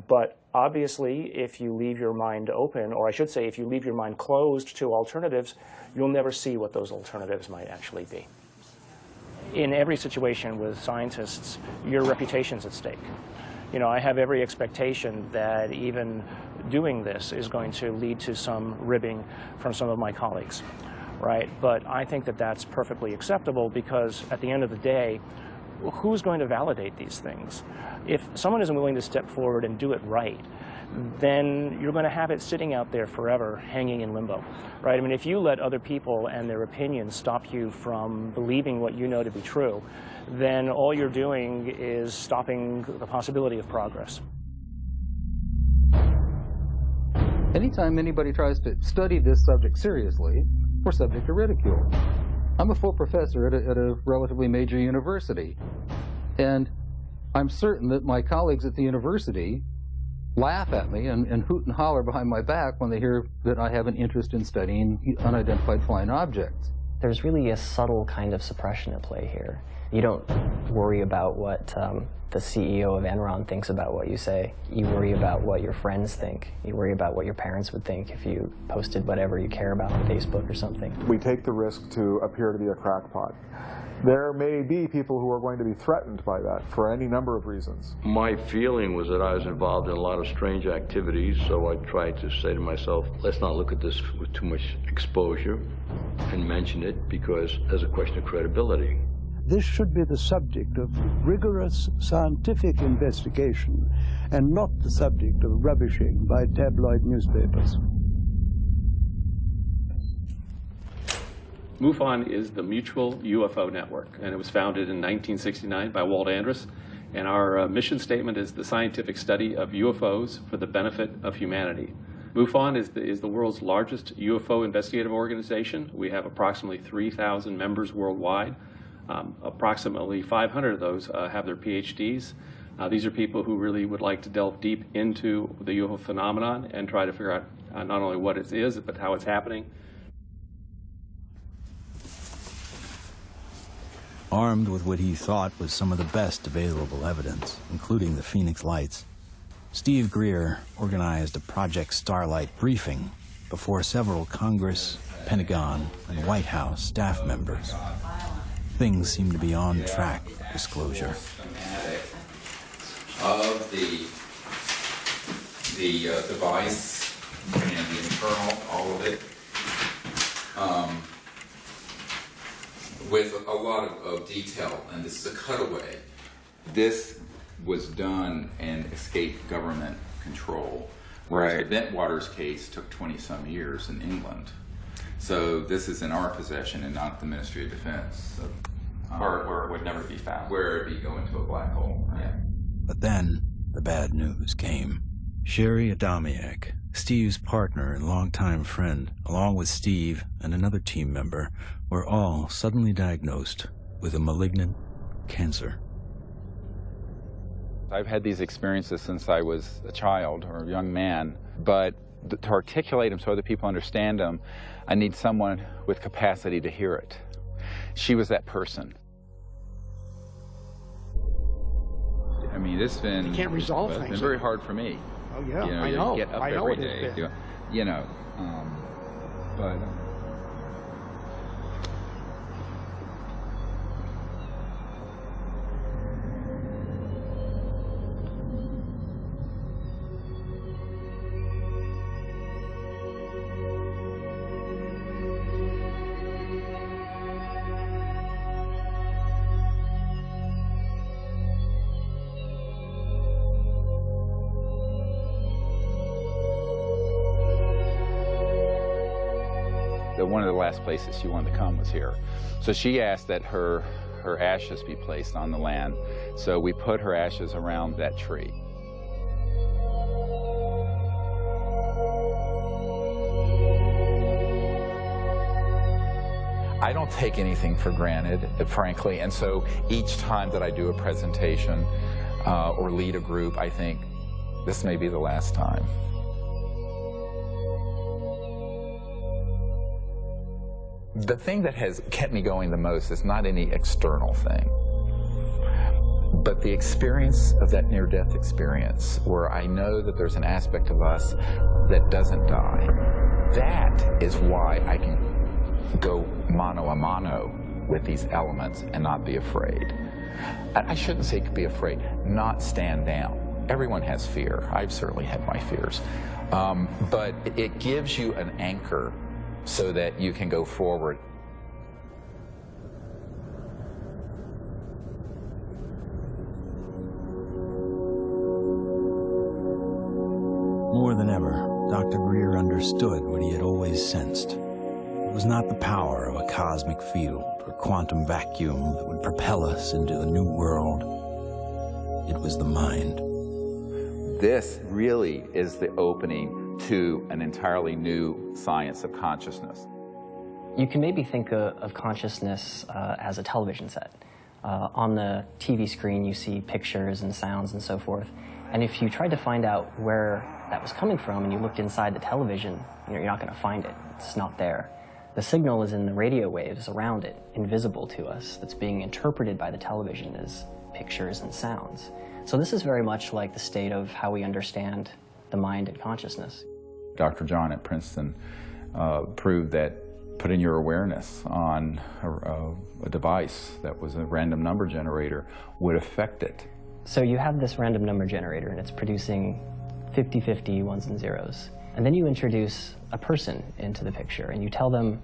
but obviously if you leave your mind open, or I should say if you leave your mind closed to alternatives, you'll never see what those alternatives might actually be. In every situation with scientists, your reputation's at stake. I have every expectation that even doing this is going to lead to some ribbing from some of my colleagues, right? But I think that that's perfectly acceptable because at the end of the day, who's going to validate these things? If someone isn't willing to step forward and do it right, then you're going to have it sitting out there forever, hanging in limbo, right? I mean, if you let other people and their opinions stop you from believing what you know to be true, then all you're doing is stopping the possibility of progress. Anytime anybody tries to study this subject seriously, we're subject to ridicule. I'm a full professor at a relatively major university, and I'm certain that my colleagues at the university laugh at me and hoot and holler behind my back when they hear that I have an interest in studying unidentified flying objects. There's really a subtle kind of suppression at play here. You don't worry about what the CEO of Enron thinks about what you say. You worry about what your friends think. You worry about what your parents would think if you posted whatever you care about on Facebook or something. We take the risk to appear to be a crackpot. There may be people who are going to be threatened by that for any number of reasons. My feeling was that I was involved in a lot of strange activities, so I tried to say to myself, let's not look at this with too much exposure and mention it because there's a question of credibility. This should be the subject of rigorous scientific investigation and not the subject of rubbishing by tabloid newspapers. MUFON is the Mutual UFO Network, and it was founded in 1969 by Walt Andrus. And our mission statement is the scientific study of UFOs for the benefit of humanity. MUFON is the world's largest UFO investigative organization. We have approximately 3,000 members worldwide. Approximately 500 of those have their PhDs. These are people who really would like to delve deep into the UFO phenomenon and try to figure out not only what it is, but how it's happening. Armed with what he thought was some of the best available evidence, including the Phoenix Lights, Steve Greer organized a Project Starlight briefing before several Congress, Pentagon, and White House staff members. Things seem to be on track for disclosure. Of the device and the internal, all of it, with a lot of detail, and this is a cutaway. This was done and escaped government control. Whereas the Bentwaters case took 20-some years in England. So this is in our possession and not the Ministry of Defense. So, where it would never be found. Where it would be going to a black hole. Yeah. But then, the bad news came. Sherry Adamiak, Steve's partner and longtime friend, along with Steve and another team member, were all suddenly diagnosed with a malignant cancer. I've had these experiences since I was a child or a young man, but to articulate them so other people understand them, I need someone with capacity to hear it. She was that person. I mean, it's been, you can't resolve things. It's been very hard for me. Oh yeah, you know, I know. Get up I know every it day, has been. you know, but. One of the last places she wanted to come was here. So she asked that her ashes be placed on the land. So we put her ashes around that tree. I don't take anything for granted, frankly, and so each time that I do a presentation or lead a group, I think, this may be the last time. The thing that has kept me going the most is not any external thing, but the experience of that near-death experience where I know that there's an aspect of us that doesn't die. That is why I can go mano a mano with these elements and not be afraid. I shouldn't say be afraid, not stand down. Everyone has fear. I've certainly had my fears. But it gives you an anchor so that you can go forward. More than ever, Dr. Greer understood what he had always sensed. It was not the power of a cosmic field or quantum vacuum that would propel us into a new world. It was the mind. This really is the opening to an entirely new science of consciousness. You can maybe think of consciousness as a television set. On the TV screen you see pictures and sounds and so forth, and if you tried to find out where that was coming from and you looked inside the television, you're not going to find it. It's not there. The signal is in the radio waves around it, invisible to us, that's being interpreted by the television as pictures and sounds. So this is very much like the state of how we understand the mind and consciousness. Dr. John at Princeton proved that putting your awareness on a device that was a random number generator would affect it. So you have this random number generator and it's producing 50-50 ones and zeros. And then you introduce a person into the picture and you tell them,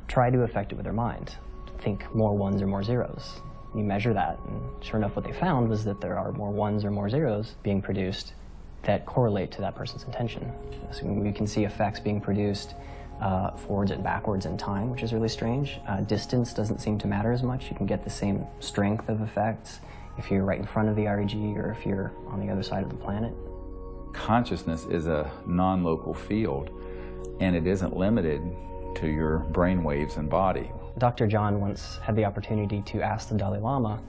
try to affect it with their mind. Think more ones or more zeros. You measure that, and sure enough what they found was that there are more ones or more zeros being produced that correlate to that person's intention. So we can see effects being produced forwards and backwards in time, which is really strange. Distance doesn't seem to matter as much. You can get the same strength of effects if you're right in front of the REG or if you're on the other side of the planet. Consciousness is a non-local field, and it isn't limited to your brain waves and body. Dr. John once had the opportunity to ask the Dalai Lama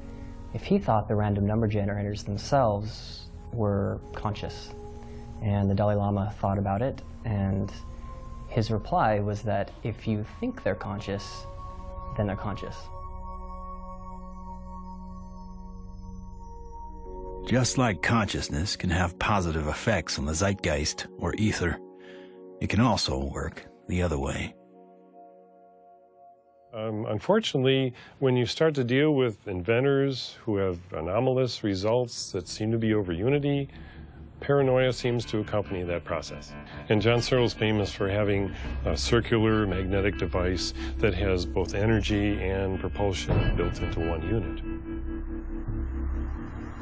if he thought the random number generators themselves were conscious. And the Dalai Lama thought about it, and his reply was that if you think they're conscious, then they're conscious. Just like consciousness can have positive effects on the zeitgeist or ether, It can also work the other way. Unfortunately, when you start to deal with inventors who have anomalous results that seem to be over unity, paranoia seems to accompany that process. And John Searle's famous for having a circular magnetic device that has both energy and propulsion built into one unit.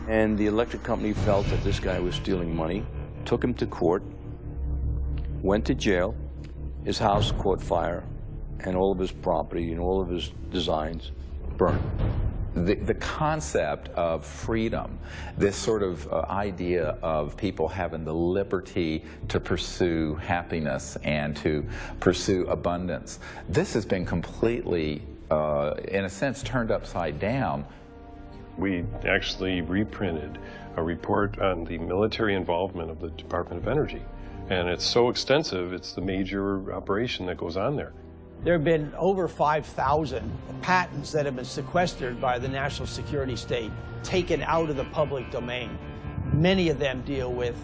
And the electric company felt that this guy was stealing money, took him to court, went to jail, his house caught fire, and all of his property and all of his designs burned. The concept of freedom, this sort of idea of people having the liberty to pursue happiness and to pursue abundance, this has been completely, in a sense, turned upside down. We actually reprinted a report on the military involvement of the Department of Energy. And it's so extensive, it's the major operation that goes on there. There have been over 5,000 patents that have been sequestered by the national security state, taken out of the public domain. Many of them deal with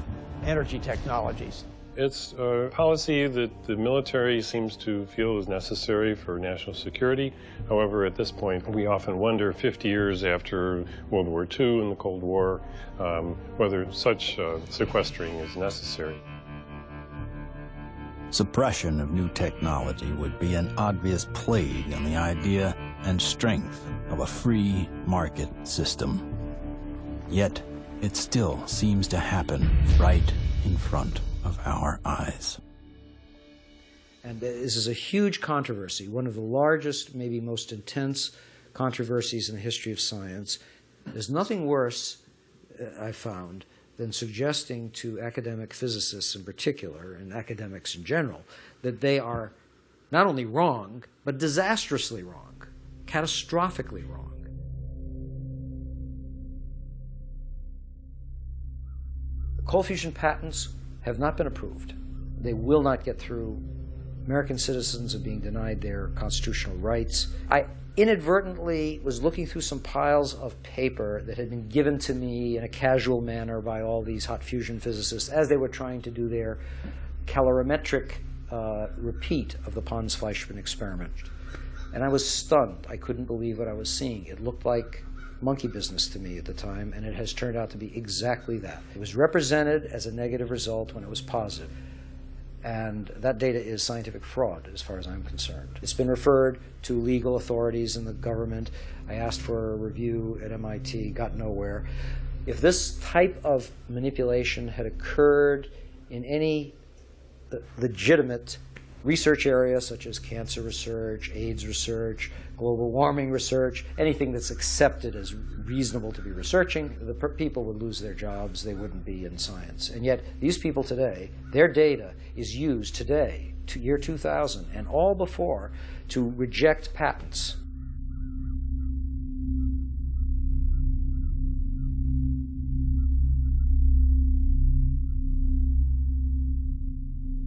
energy technologies. It's a policy that the military seems to feel is necessary for national security. However, at this point, we often wonder, 50 years after World War II and the Cold War, whether such sequestering is necessary. Suppression of new technology would be an obvious plague on the idea and strength of a free market system. Yet, it still seems to happen right in front of our eyes. And this is a huge controversy, one of the largest, maybe most intense controversies in the history of science. There's nothing worse, I found, than suggesting to academic physicists in particular, and academics in general, that they are not only wrong, but disastrously wrong, catastrophically wrong. The cold fusion patents have not been approved. They will not get through. American citizens are being denied their constitutional rights. I inadvertently was looking through some piles of paper that had been given to me in a casual manner by all these hot fusion physicists as they were trying to do their calorimetric repeat of the Pons-Fleischmann experiment. And I was stunned. I couldn't believe what I was seeing. It looked like monkey business to me at the time, and it has turned out to be exactly that. It was represented as a negative result when it was positive. And that data is scientific fraud, as far as I'm concerned. It's been referred to legal authorities in the government. I asked for a review at MIT, got nowhere. If this type of manipulation had occurred in any legitimate research area, such as cancer research, AIDS research, global warming research, anything that's accepted as reasonable to be researching, the people would lose their jobs. They wouldn't be in science. And yet, these people today, their data is used today, to year 2000, and all before, to reject patents.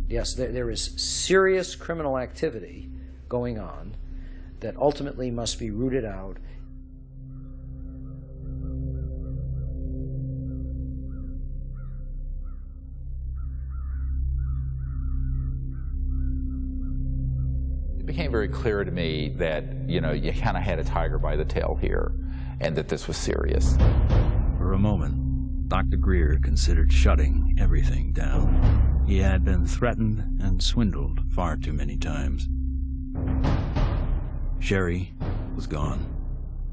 Yes, there is serious criminal activity going on that ultimately must be rooted out. It became very clear to me that, you know, you kind of had a tiger by the tail here, and that this was serious. For a moment, Dr. Greer considered shutting everything down. He had been threatened and swindled far too many times. Sherry was gone.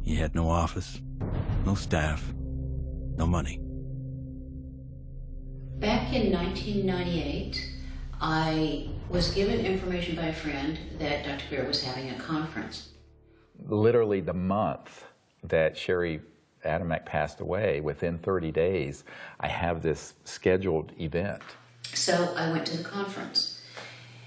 He had no office, no staff, no money. Back in 1998, I was given information by a friend that Dr. Greer was having a conference. Literally the month that Sherry Adamek passed away, within 30 days, I have this scheduled event. So I went to the conference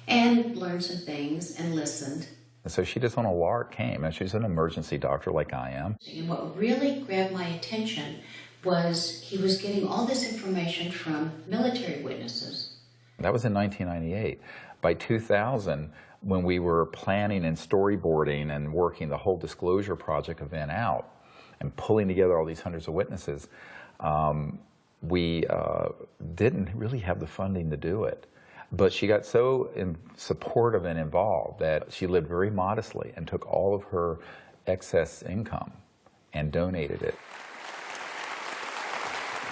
and learned some things and listened. And so she just on a lark came, and she's an emergency doctor like I am. And what really grabbed my attention was he was getting all this information from military witnesses. That was in 1998. By 2000, when we were planning and storyboarding and working the whole disclosure project event out and pulling together all these hundreds of witnesses, we didn't really have the funding to do it. But she got so supportive and involved that she lived very modestly and took all of her excess income and donated it.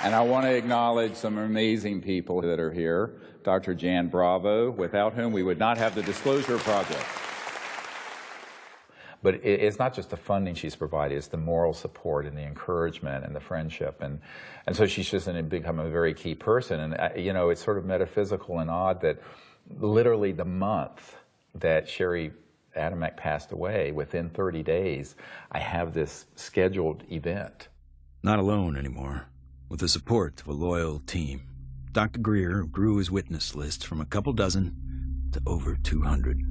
And I want to acknowledge some amazing people that are here. Dr. Jan Bravo, without whom we would not have the Disclosure Project. But it's not just the funding she's provided, it's the moral support and the encouragement and the friendship. And so she's just become a very key person. And, you know, it's sort of metaphysical and odd that literally the month that Sherry Adamek passed away, within 30 days, I have this scheduled event. Not alone anymore. With the support of a loyal team, Dr. Greer grew his witness list from a couple dozen to over 200.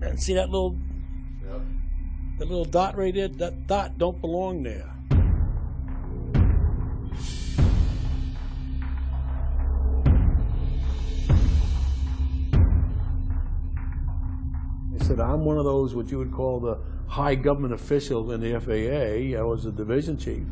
And see that little dot right there? That dot don't belong there. He said, I'm one of those what you would call the high government official in the FAA. I was a division chief.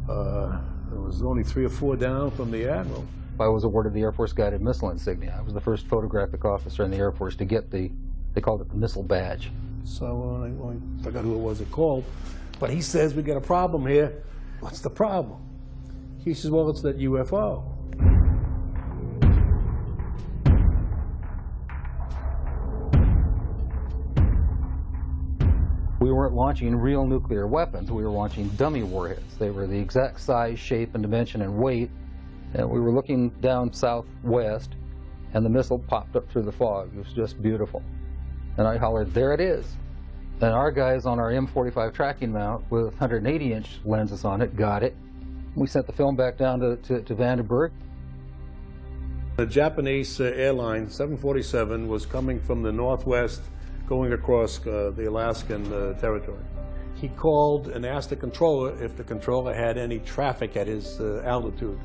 There was only 3 or 4 down from the admiral. I was awarded the Air Force Guided Missile Insignia. I was the first photographic officer in the Air Force to get they called it the missile badge. So I forgot who it was that called, but he says, we got a problem here. What's the problem? He says, well, it's that UFO. We weren't launching real nuclear weapons, we were launching dummy warheads. They were the exact size, shape, and dimension and weight. And we were looking down southwest, and the missile popped up through the fog. It was just beautiful. And I hollered, there it is. And our guys on our M45 tracking mount with 180-inch lenses on it got it. We sent the film back down to Vandenberg. The Japanese airline, 747, was coming from the northwest, going across the Alaskan territory. He called and asked the controller if the controller had any traffic at his altitude.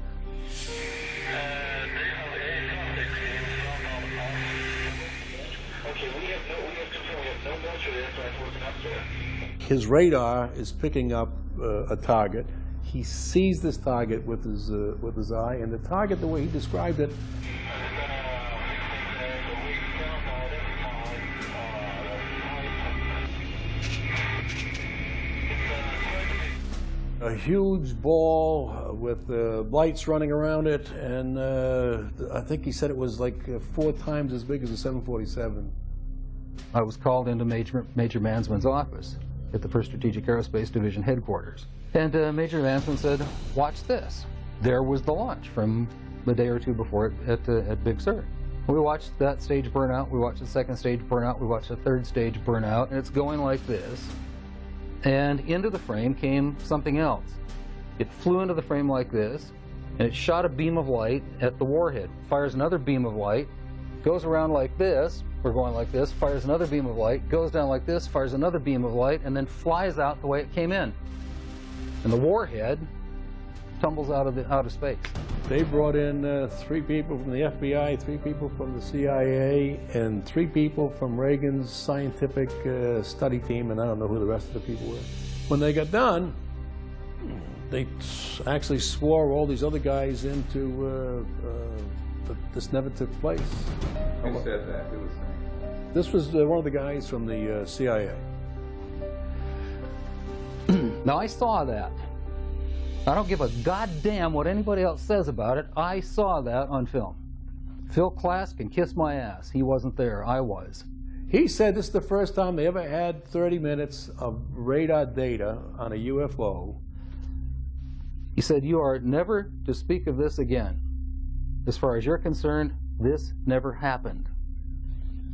His radar is picking up a target. He sees this target with his eye, and the target, the way he described it, a huge ball with lights running around it, and I think he said it was like 4 times as big as a 747. I was called into Major Mansman's office at the 1st Strategic Aerospace Division headquarters. And Major Mansman said, watch this. There was the launch from a day or 2 before it at Big Sur. We watched that stage burn out, we watched the 2nd stage burn out, we watched the 3rd stage burn out, and it's going like this. And into the frame came something else. It flew into the frame like this, and it shot a beam of light at the warhead, fires another beam of light, goes around like this, we're going like this, fires another beam of light, goes down like this, fires another beam of light, and then flies out the way it came in. And the warhead tumbles out of space. They brought in 3 people from the FBI, 3 people from the CIA, and 3 people from Reagan's scientific study team, and I don't know who the rest of the people were. When they got done, they actually swore all these other guys into this never took place. Who said that? Who was saying? This was one of the guys from the CIA. Now, I saw that. I don't give a goddamn what anybody else says about it. I saw that on film. Phil Klass can kiss my ass. He wasn't there. I was. He said this is the first time they ever had 30 minutes of radar data on a UFO. He said, you are never to speak of this again. As far as you're concerned, this never happened.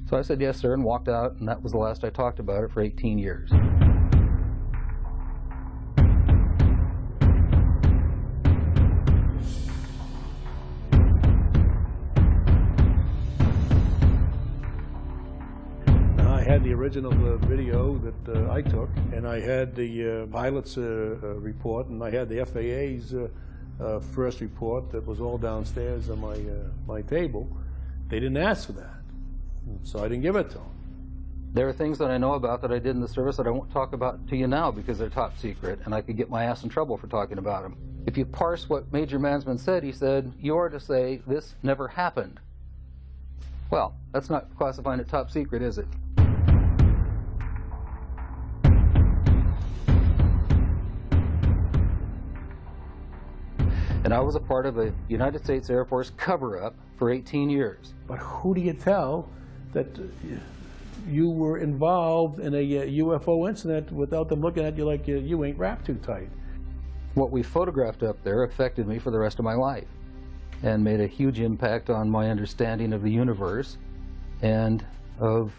So I said, yes, sir, and walked out, and that was the last I talked about it for 18 years. I had the original video that I took, and I had the pilot's report, and I had the FAA's first report that was all downstairs on my table. They didn't ask for that, so I didn't give it to them. There are things that I know about that I did in the service that I won't talk about to you now because they're top secret, and I could get my ass in trouble for talking about them. If you parse what Major Mansman said, he said, you are to say, this never happened. Well, that's not classifying it top secret, is it? And I was a part of a United States Air Force cover-up for 18 years. But who do you tell that you were involved in a UFO incident without them looking at you like you ain't wrapped too tight? What we photographed up there affected me for the rest of my life and made a huge impact on my understanding of the universe and of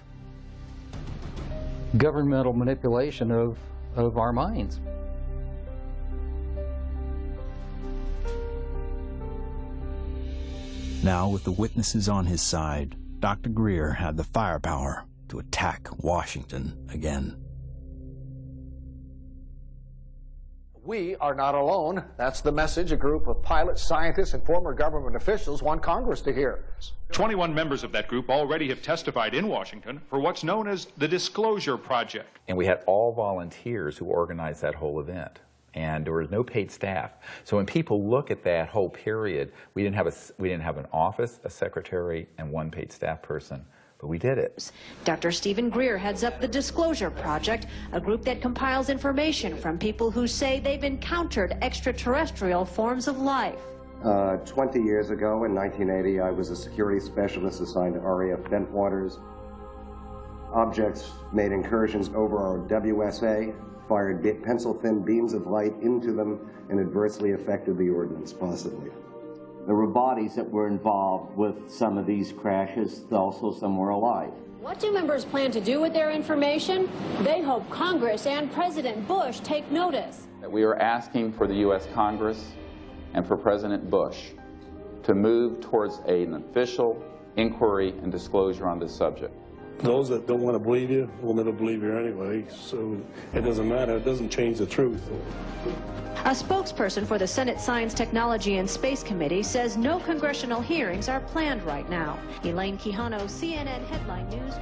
governmental manipulation of our minds. Now, with the witnesses on his side, Dr. Greer had the firepower to attack Washington again. We are not alone. That's the message a group of pilots, scientists, and former government officials want Congress to hear. 21 members of that group already have testified in Washington for what's known as the Disclosure Project. And we had all volunteers who organized that whole event. And there was no paid staff. So when people look at that whole period, we didn't have an office, a secretary, and one paid staff person. But we did it. Dr. Stephen Greer heads up the Disclosure Project, a group that compiles information from people who say they've encountered extraterrestrial forms of life. 20 years ago, in 1980, I was a security specialist assigned to RAF Bentwaters. Objects made incursions over our WSA, fired pencil-thin beams of light into them, and adversely affected the ordnance, possibly. There were bodies that were involved with some of these crashes, also some were alive. What do members plan to do with their information? They hope Congress and President Bush take notice. We are asking for the U.S. Congress and for President Bush to move towards an official inquiry and disclosure on this subject. Those that don't want to believe you will never believe you anyway, so it doesn't matter. It doesn't change the truth. A spokesperson for the Senate Science, Technology, and Space Committee says no congressional hearings are planned right now. Elaine Quijano, CNN Headline News.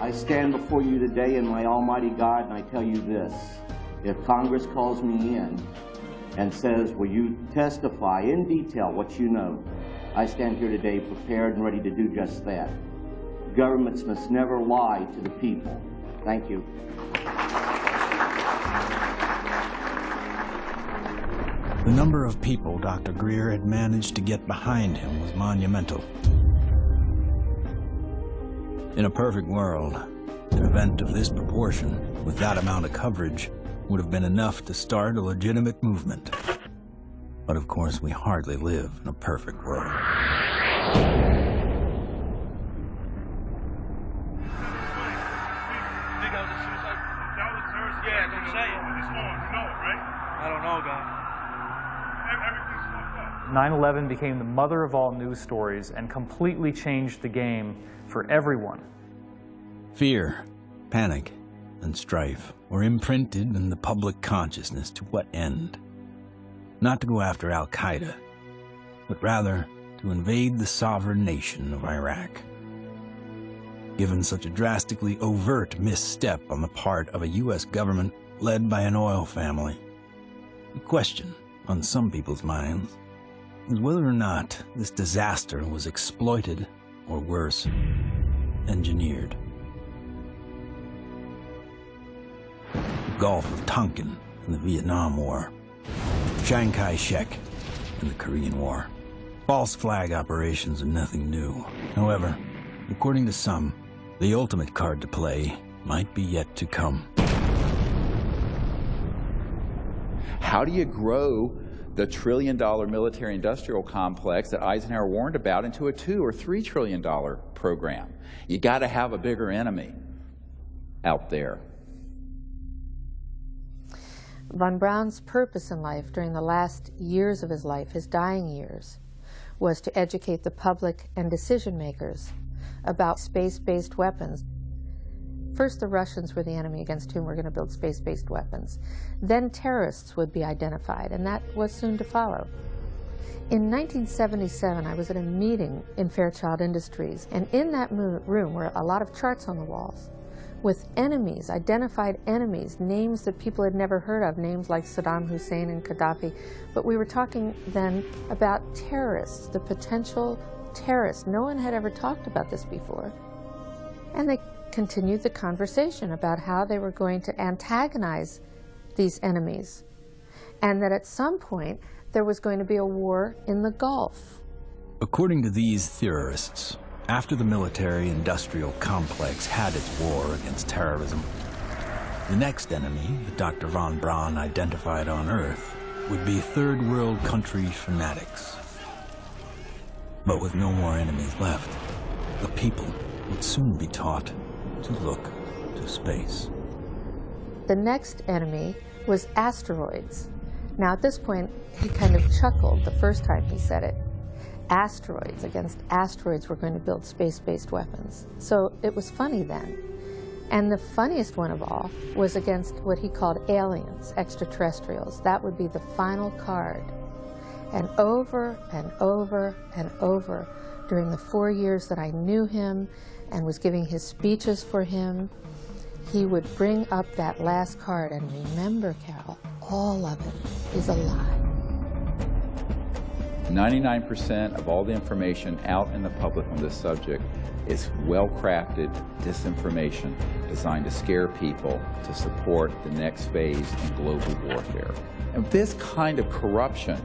I stand before you today in my almighty God, and I tell you this. If Congress calls me in and says, will you testify in detail what you know, I stand here today prepared and ready to do just that. Governments must never lie to the people. Thank you. The number of people Dr. Greer had managed to get behind him was monumental. In a perfect world, an event of this proportion, with that amount of coverage, would have been enough to start a legitimate movement. But of course, we hardly live in a perfect world. Yeah, don't say it. It's on. You know it, right? I don't know, guy. Everything's fucked up. 9/11 became the mother of all news stories and completely changed the game for everyone. Fear, panic, and strife were imprinted in the public consciousness. To what end? Not to go after Al-Qaeda, but rather to invade the sovereign nation of Iraq. Given such a drastically overt misstep on the part of a U.S. government led by an oil family, the question on some people's minds is whether or not this disaster was exploited, or worse, engineered. The Gulf of Tonkin in the Vietnam War, Chiang Kai-shek in the Korean War. False flag operations are nothing new. However, according to some, the ultimate card to play might be yet to come. How do you grow the trillion-dollar military-industrial complex that Eisenhower warned about into a $2 or $3 trillion program? You got to have a bigger enemy out there. Von Braun's purpose in life during the last years of his life, his dying years, was to educate the public and decision makers about space-based weapons. First, the Russians were the enemy against whom we're going to build space-based weapons. Then terrorists would be identified, and that was soon to follow. In 1977, I was at a meeting in Fairchild Industries, and in that room were a lot of charts on the walls with enemies, identified enemies, names that people had never heard of, names like Saddam Hussein and Gaddafi. But we were talking then about terrorists, the potential terrorists. No one had ever talked about this before. And they continued the conversation about how they were going to antagonize these enemies, and that at some point there was going to be a war in the Gulf. According to these theorists, after the military-industrial complex had its war against terrorism, the next enemy that Dr. von Braun identified on Earth would be third world country fanatics. But with no more enemies left, the people would soon be taught to look to space. The next enemy was asteroids. Now at this point, he kind of chuckled the first time he said it. Asteroids, against asteroids, we're going to build space-based weapons. So it was funny then. And the funniest one of all was against what he called aliens, extraterrestrials. That would be the final card. And over and over and over, during the 4 years that I knew him and was giving his speeches for him, he would bring up that last card, and remember, Carol, all of it is a lie. 99% of all the information out in the public on this subject is well-crafted disinformation designed to scare people to support the next phase in global warfare. And this kind of corruption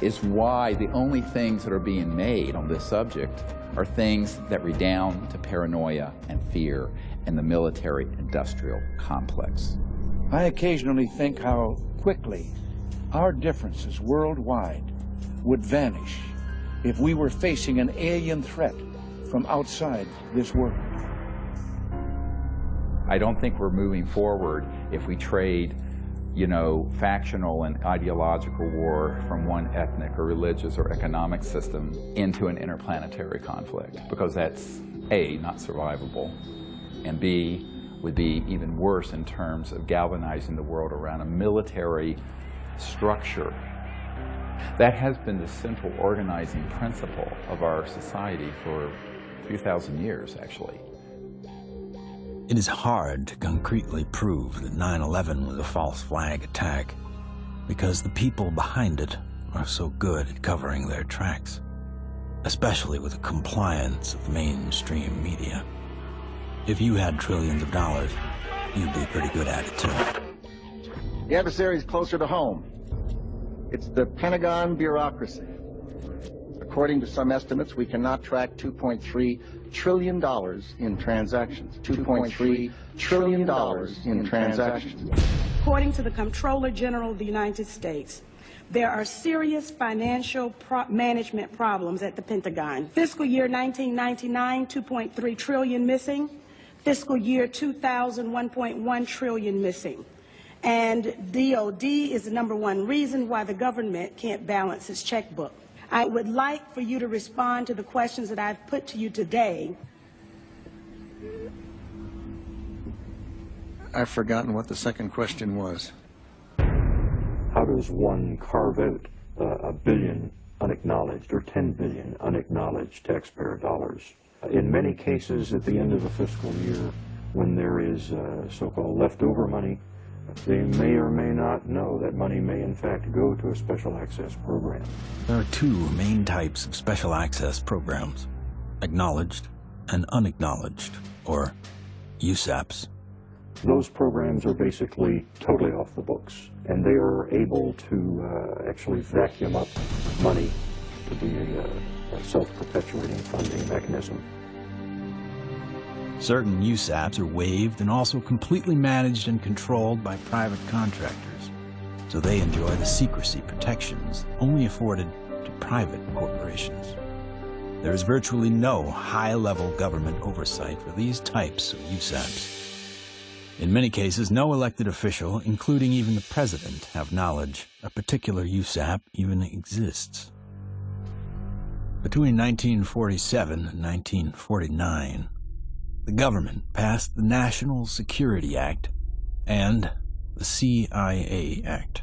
is why the only things that are being made on this subject are things that redound to paranoia and fear in the military-industrial complex. I occasionally think how quickly our differences worldwide would vanish if we were facing an alien threat from outside this world. I don't think we're moving forward if we trade, factional and ideological war from one ethnic or religious or economic system into an interplanetary conflict, because that's A, not survivable, and B, would be even worse in terms of galvanizing the world around a military structure. That has been the central organizing principle of our society for a few thousand years, actually. It is hard to concretely prove that 9/11 was a false flag attack because the people behind it are so good at covering their tracks, especially with the compliance of mainstream media. If you had trillions of dollars, you'd be pretty good at it too. The adversary is closer to home. It's the Pentagon bureaucracy. According to some estimates, we cannot track $2.3 trillion in transactions. $2.3 trillion in transactions. According to the Comptroller General of the United States, there are serious financial management problems at the Pentagon. Fiscal year 1999, 2.3 trillion missing. Fiscal year 2000, 1.1 trillion missing. And DOD is the #1 reason why the government can't balance its checkbook. I would like for you to respond to the questions that I've put to you today. I've forgotten what the second question was. How does one carve out a billion unacknowledged or 10 billion unacknowledged taxpayer dollars? In many cases, at the end of a fiscal year, when there is so-called leftover money, they may or may not know that money may in fact go to a special access program. There are two main types of special access programs: acknowledged and unacknowledged, or USAPs. Those programs are basically totally off the books, and they are able to actually vacuum up money to be a self-perpetuating funding mechanism. Certain USAPs are waived and also completely managed and controlled by private contractors, so they enjoy the secrecy protections only afforded to private corporations. There is virtually no high-level government oversight for these types of USAPs. In many cases, no elected official, including even the president, have knowledge a particular USAP even exists. Between 1947 and 1949, the government passed the National Security Act and the CIA Act.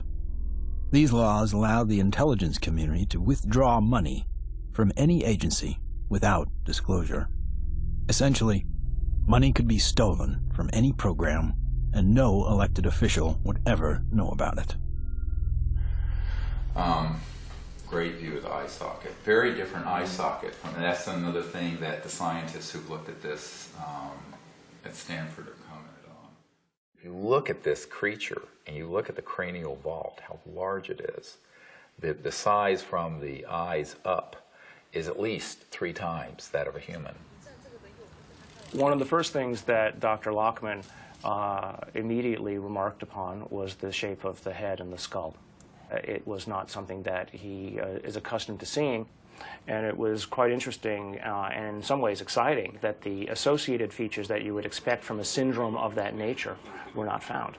These laws allowed the intelligence community to withdraw money from any agency without disclosure. Essentially, money could be stolen from any program, and no elected official would ever know about it. Great view of the eye socket. Very different eye socket. And that's another thing that the scientists who've looked at this at Stanford have commented on. If you look at this creature and you look at the cranial vault, how large it is, the size from the eyes up is at least 3 times that of a human. One of the first things that Dr. Lockman immediately remarked upon was the shape of the head and the skull. It was not something that he is accustomed to seeing, and it was quite interesting and in some ways exciting that the associated features that you would expect from a syndrome of that nature were not found.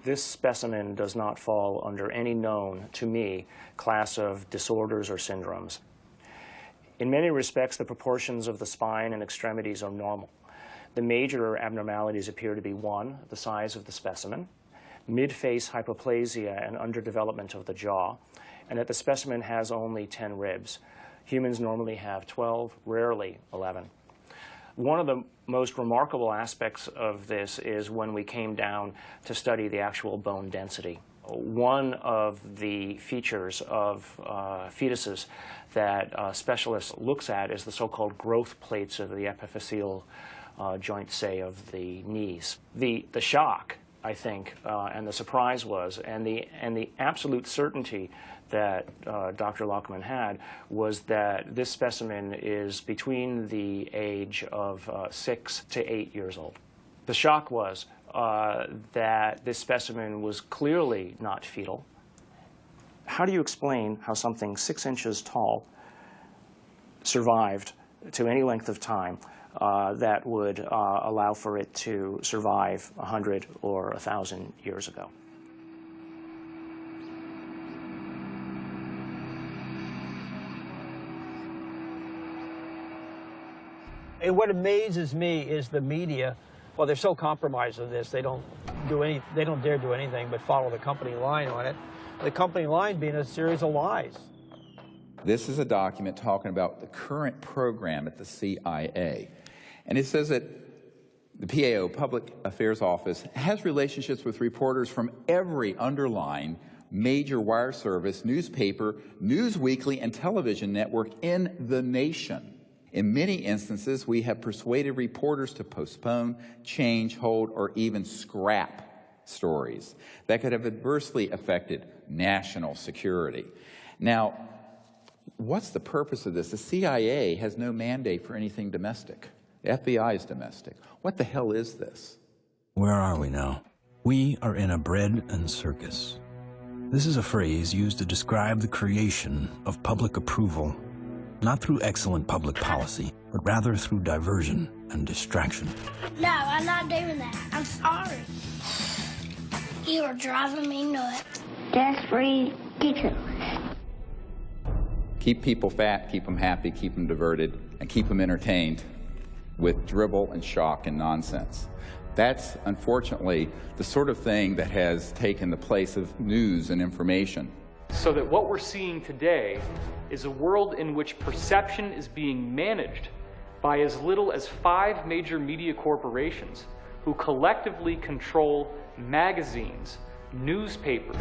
This specimen does not fall under any known, to me, class of disorders or syndromes. In many respects, the proportions of the spine and extremities are normal. The major abnormalities appear to be 1, the size of the specimen, mid-face hypoplasia and underdevelopment of the jaw, and that the specimen has only 10 ribs. Humans normally have 12, rarely 11. One of the most remarkable aspects of this is when we came down to study the actual bone density. One of the features of fetuses that specialists looks at is the so-called growth plates of the epiphyseal joint, say, of the knees. The shock, I think, and the surprise was, and the absolute certainty that Dr. Lockman had was that this specimen is between the age of 6 to 8 years old. The shock was that this specimen was clearly not fetal. How do you explain how something 6 inches tall survived to any length of time that would allow for it to survive 100 or 1,000 years ago? And what amazes me is the media. Well, they're so compromised on this, they don't dare do anything but follow the company line on it. The company line being a series of lies. This is a document talking about the current program at the CIA. And it says that the PAO, Public Affairs Office, has relationships with reporters from every underlying major wire service, newspaper, news weekly, and television network in the nation. In many instances, we have persuaded reporters to postpone, change, hold, or even scrap stories that could have adversely affected national security. Now, what's the purpose of this? The CIA has no mandate for anything domestic. The FBI is domestic. What the hell is this? Where are we now? We are in a bread and circus. This is a phrase used to describe the creation of public approval, not through excellent public policy, but rather through diversion and distraction. No, I'm not doing that. I'm sorry. You are driving me nuts. That's ridiculous. Keep people fat, keep them happy, keep them diverted, and keep them entertained with dribble and shock and nonsense. That's, unfortunately, the sort of thing that has taken the place of news and information. So that what we're seeing today is a world in which perception is being managed by as little as 5 major media corporations who collectively control magazines, newspapers,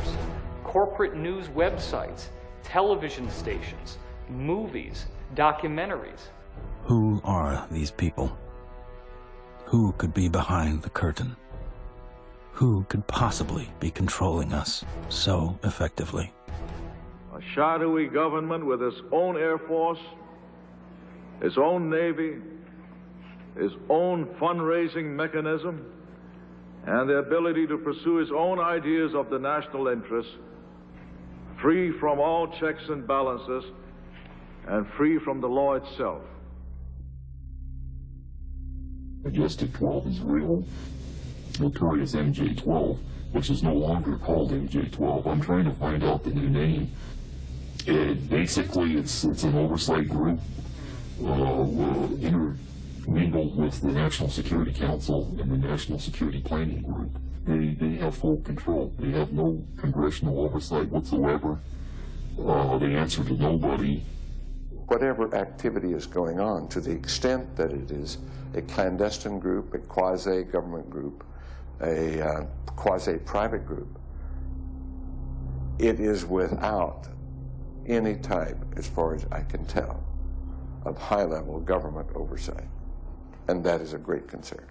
corporate news websites, television stations, movies, documentaries. Who are these people? Who could be behind the curtain? Who could possibly be controlling us so effectively? A shadowy government with its own Air Force, its own Navy, its own fundraising mechanism, and the ability to pursue its own ideas of the national interest, free from all checks and balances, and free from the law itself. Majestic 12 is real. Notorious MJ-12, which is no longer called MJ-12. I'm trying to find out the new name. Basically, it's an oversight group intermingled with the National Security Council and the National Security Planning Group. They have full control. They have no congressional oversight whatsoever. They answer to nobody. whatever activity is going on, to the extent that it is a clandestine group, a quasi-government group, a quasi-private group, it is without any type, as far as I can tell, of high-level government oversight. And that is a great concern.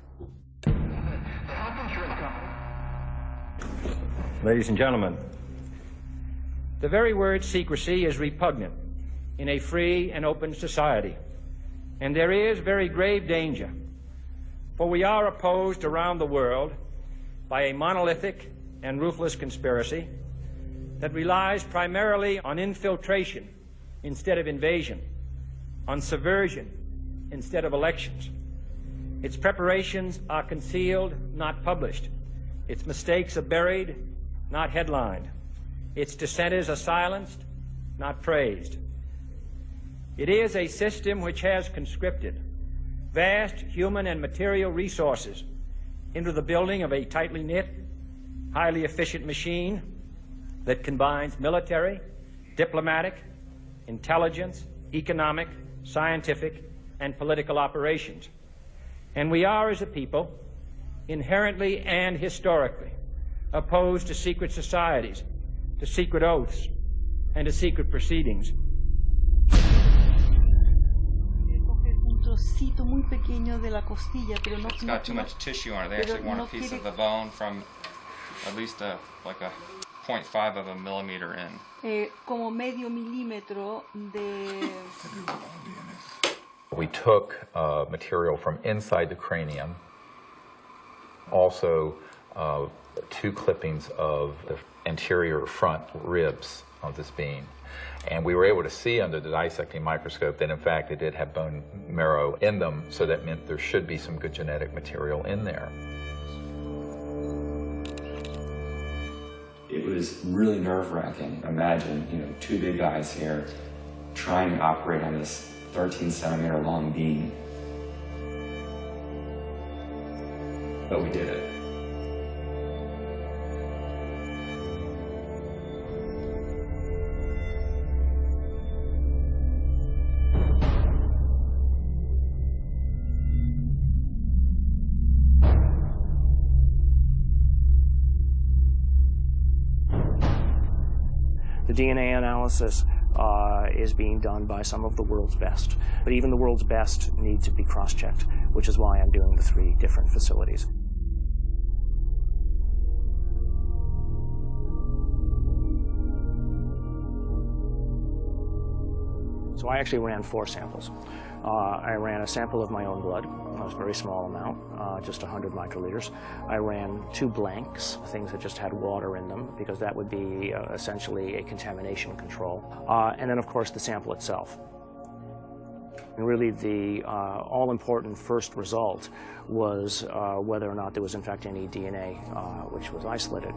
Ladies and gentlemen, the very word secrecy is repugnant in a free and open society, and there is very grave danger, for we are opposed around the world by a monolithic and ruthless conspiracy that relies primarily on infiltration instead of invasion, on subversion instead of elections. Its preparations are concealed, not published. Its mistakes are buried, not headlined. Its dissenters are silenced, not praised. It is a system which has conscripted vast human and material resources into the building of a tightly knit, highly efficient machine that combines military, diplomatic, intelligence, economic, scientific, and political operations. And we are, as a people, inherently and historically opposed to secret societies, to secret oaths, and to secret proceedings. It's got too much tissue on it. They actually want a piece of the bone from at least like a 0.5 of a millimeter in. Como medio milímetro de... We took material from inside the cranium, also 2 clippings of the anterior front ribs of this being. And we were able to see under the dissecting microscope that in fact it did have bone marrow in them, so that meant there should be some good genetic material in there. It was really nerve-wracking. Imagine, 2 big guys here trying to operate on this 13-centimeter long beam. But we did it. The DNA analysis is being done by some of the world's best. But even the world's best need to be cross-checked, which is why I'm doing the 3 different facilities. So I actually ran 4 samples. I ran a sample of my own blood. It was a very small amount, just 100 microliters. I ran 2 blanks, things that just had water in them, because that would be essentially a contamination control. And then, of course, the sample itself. And really, the all-important first result was whether or not there was, in fact, any DNA which was isolated.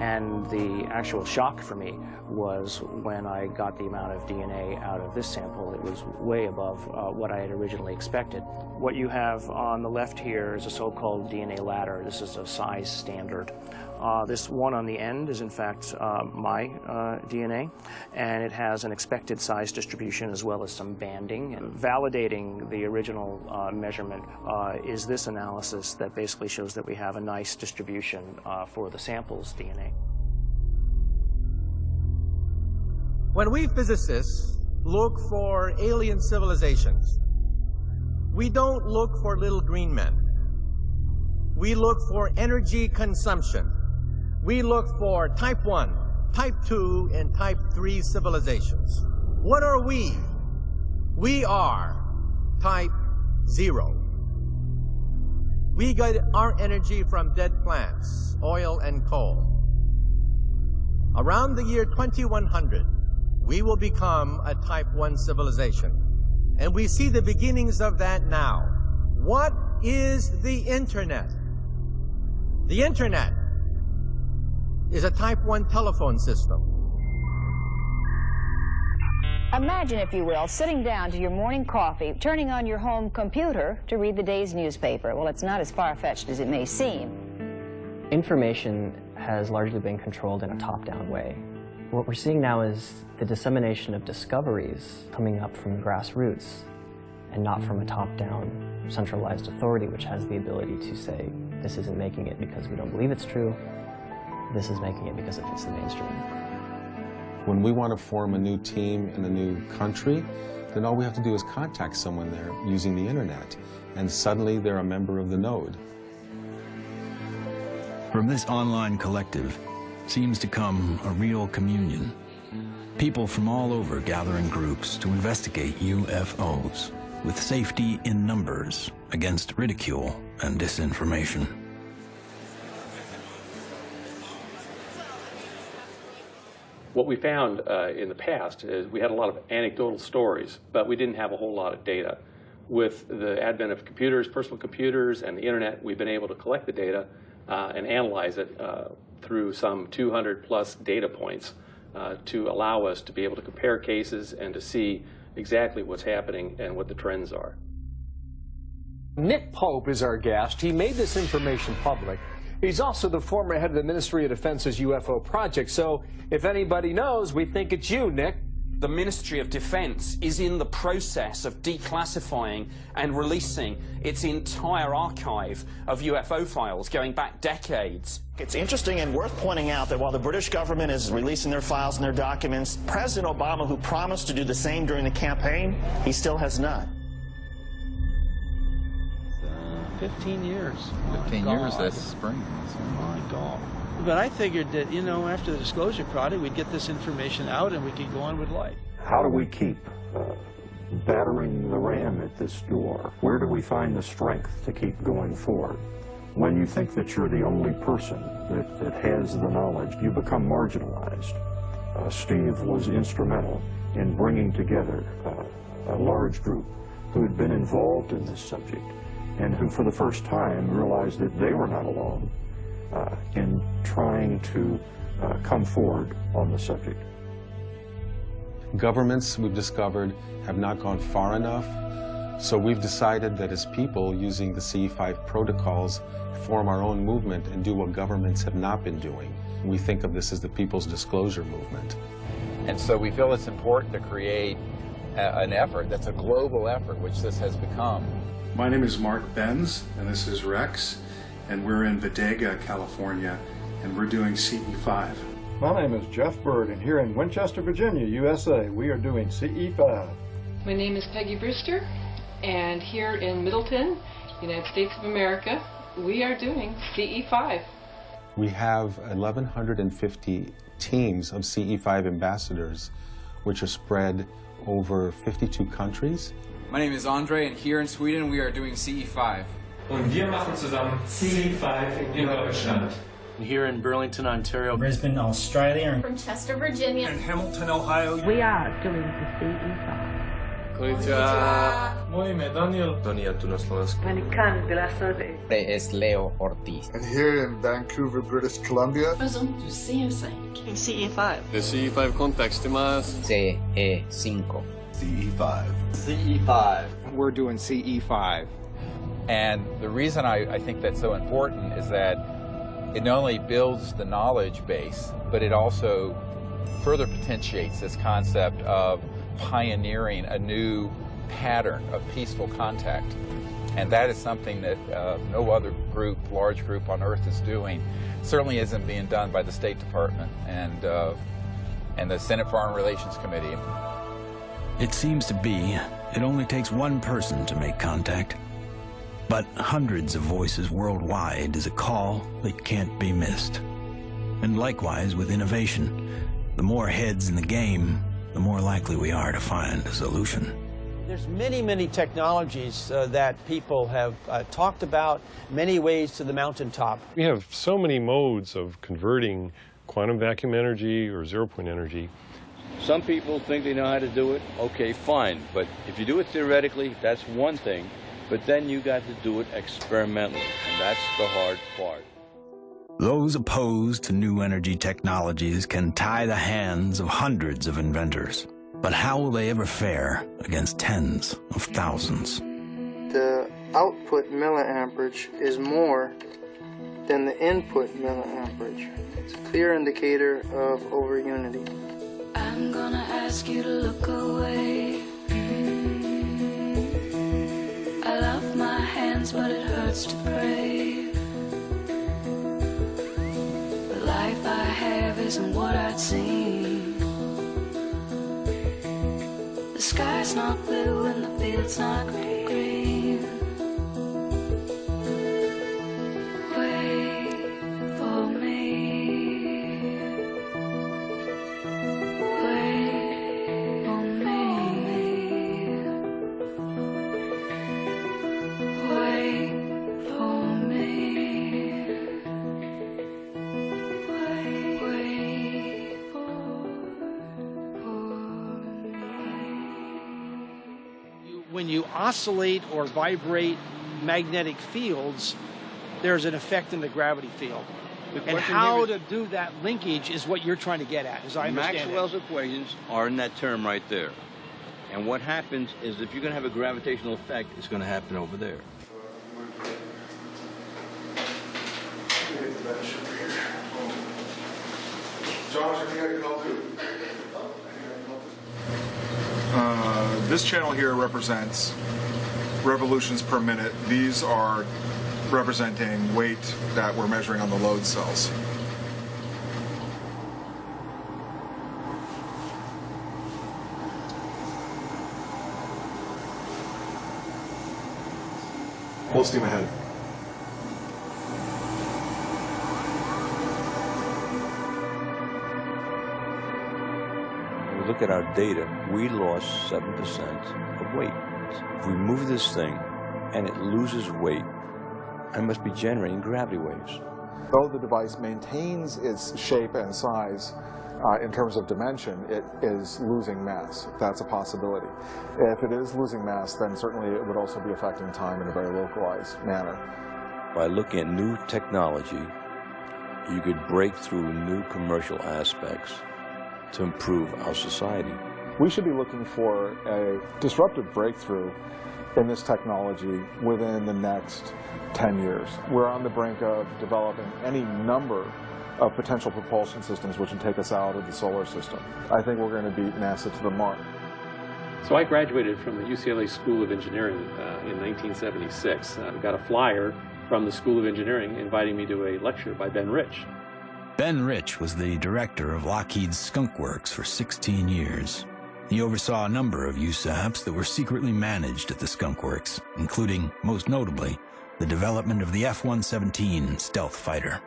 And the actual shock for me was when I got the amount of DNA out of this sample. It was way above what I had originally expected. What you have on the left here is a so-called DNA ladder. This is a size standard. This one on the end is, in fact, my DNA, and it has an expected size distribution as well as some banding. And validating the original measurement is this analysis that basically shows that we have a nice distribution for the sample's DNA. When we physicists look for alien civilizations, we don't look for little green men. We look for energy consumption. We look for type 1, type 2, and type 3 civilizations. What are we? We are type 0. We get our energy from dead plants, oil and coal. Around the year 2100, we will become a type 1 civilization. And we see the beginnings of that now. What is the Internet? The Internet is a type 1 telephone system. Imagine, if you will, sitting down to your morning coffee, turning on your home computer to read the day's newspaper. Well, it's not as far-fetched as it may seem. Information has largely been controlled in a top-down way. What we're seeing now is the dissemination of discoveries coming up from grassroots and not from a top-down centralized authority which has the ability to say, this isn't making it because we don't believe it's true, this is making it because it fits the mainstream. When we want to form a new team in a new country, then all we have to do is contact someone there using the internet, and suddenly they're a member of the node. From this online collective seems to come a real communion. People from all over gather in groups to investigate UFOs, with safety in numbers against ridicule and disinformation. What we found in the past is we had a lot of anecdotal stories, but we didn't have a whole lot of data. With the advent of computers, personal computers, and the internet, we've been able to collect the data and analyze it through some 200+ data points to allow us to be able to compare cases and to see exactly what's happening and what the trends are. Nick Pope is our guest. He made this information public. He's also the former head of the Ministry of Defense's UFO project. So if anybody knows, we think it's you, Nick. The Ministry of Defense is in the process of declassifying and releasing its entire archive of UFO files going back decades. It's interesting and worth pointing out that while the British government is releasing their files and their documents, President Obama, who promised to do the same during the campaign, he still has not. 15 years. 15 years this spring. Oh my God. But I figured that, you know, after the disclosure project, we'd get this information out and we could go on with life. How do we keep battering the ram at this door? Where do we find the strength to keep going forward? When you think that you're the only person that has the knowledge, you become marginalized. Steve was instrumental in bringing together a large group who had been involved in this subject and who for the first time realized that they were not alone in trying to come forward on the subject. Governments, we've discovered, have not gone far enough, so we've decided that as people, using the CE5 protocols, form our own movement and do what governments have not been doing. We think of this as the People's Disclosure Movement. And so we feel it's important to create an effort that's a global effort, which this has become. My name is Mark Benz, and this is Rex, and we're in Bodega, California, and we're doing CE5. My name is Jeff Bird, and here in Winchester, Virginia, USA, we are doing CE5. My name is Peggy Brewster, and here in Middleton, United States of America, we are doing CE5. We have 1,150 teams of CE5 ambassadors, which are spread over 52 countries. My name is Andre, and here in Sweden, we are doing CE5. Und wir machen zusammen CE5 in Deutschland. Here in Burlington, Ontario. Brisbane, Australia. From Chester, Virginia. And Hamilton, Ohio. We are doing the CE5. Konnichiwa. Moje ime Daniel. Tonia tu na Slovensku. Es Leo Ortiz. And here in Vancouver, British Columbia. CE5. The CE5 context imasu. CE5. CE5. CE5. We're doing CE5. And the reason I think that's so important is that it not only builds the knowledge base, but it also further potentiates this concept of pioneering a new pattern of peaceful contact. And that is something that no other group, large group on Earth is doing. Certainly isn't being done by the State Department and the Senate Foreign Relations Committee. It seems to be it only takes one person to make contact. But hundreds of voices worldwide is a call that can't be missed. And likewise with innovation, the more heads in the game, the more likely we are to find a solution. There's many, many technologies that people have talked about, many ways to the mountaintop. We have so many modes of converting quantum vacuum energy or zero-point energy. Some people think they know how to do it. Okay, fine. But if you do it theoretically, that's one thing. But then you got to do it experimentally, and that's the hard part. Those opposed to new energy technologies can tie the hands of hundreds of inventors. But how will they ever fare against tens of thousands? The output milliamperage is more than the input milliamperage. It's a clear indicator of overunity. I'm gonna ask you to look away. I love my hands, but it hurts to pray. The life I have isn't what I'd seen. The sky's not blue and the field's not green. Wait for me. Wait for me. Wait for me. Wait for When you oscillate or vibrate magnetic fields, there's an effect in the gravity field. And how to do that linkage is what you're trying to get at, as I understand Maxwell's equations are in that term right there. And what happens is if you're going to have a gravitational effect, it's going to happen over there. This channel here represents revolutions per minute. These are representing weight that we're measuring on the load cells. Full steam ahead. When we look at our data, we lost 7% of weight. If we move this thing and it loses weight, I must be generating gravity waves. Though the device maintains its shape and size in terms of dimension, it is losing mass. That's a possibility. If it is losing mass, then certainly it would also be affecting time in a very localized manner. By looking at new technology, you could break through new commercial aspects to improve our society. We should be looking for a disruptive breakthrough in this technology within the next 10 years. We're on the brink of developing any number of potential propulsion systems which can take us out of the solar system. I think we're going to beat NASA to the mark. So I graduated from the UCLA School of Engineering in 1976. I got a flyer from the School of Engineering inviting me to a lecture by Ben Rich. Ben Rich was the director of Lockheed's Skunk Works for 16 years. He oversaw a number of USAPs that were secretly managed at the Skunk Works, including, most notably, the development of the F-117 stealth fighter.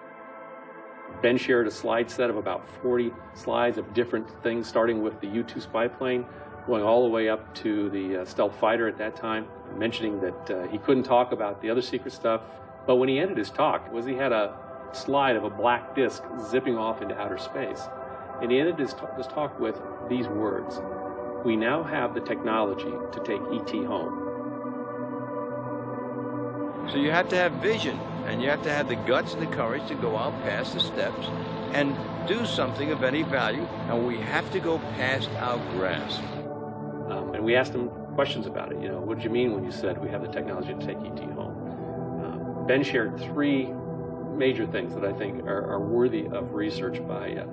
Ben shared a slide set of about 40 slides of different things, starting with the U-2 spy plane, going all the way up to the stealth fighter at that time, mentioning that he couldn't talk about the other secret stuff. But when he ended his talk, he had a slide of a black disc zipping off into outer space. And he ended his talk with these words: "We now have the technology to take ET home." So you have to have vision, and you have to have the guts and the courage to go out past the steps and do something of any value, and we have to go past our grasp. And we asked him questions about it. What did you mean when you said we have the technology to take ET home? Ben shared three major things that I think are worthy of research by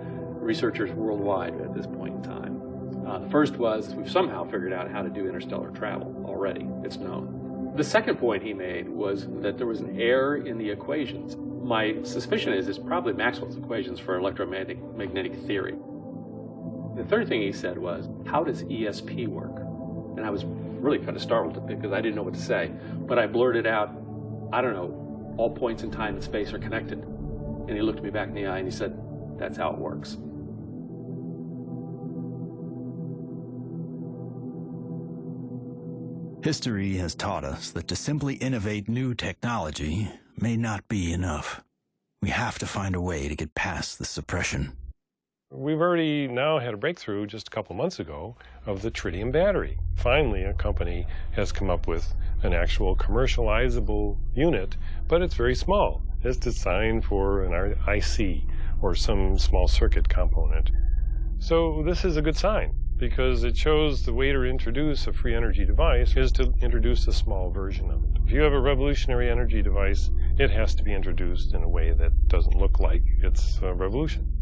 researchers worldwide at this point in time. The first was we've somehow figured out how to do interstellar travel already. It's known. The second point he made was that there was an error in the equations. My suspicion is it's probably Maxwell's equations for electromagnetic theory. The third thing he said was, how does ESP work? And I was really kind of startled because I didn't know what to say. But I blurted out, I don't know, all points in time and space are connected. And he looked me back in the eye and he said, that's how it works. History has taught us that to simply innovate new technology may not be enough. We have to find a way to get past the suppression. We've already now had a breakthrough just a couple months ago of the tritium battery. Finally, a company has come up with an actual commercializable unit, but it's very small. It's designed for an IC or some small circuit component. So this is a good sign, because it shows the way to introduce a free energy device is to introduce a small version of it. If you have a revolutionary energy device, it has to be introduced in a way that doesn't look like it's a revolution.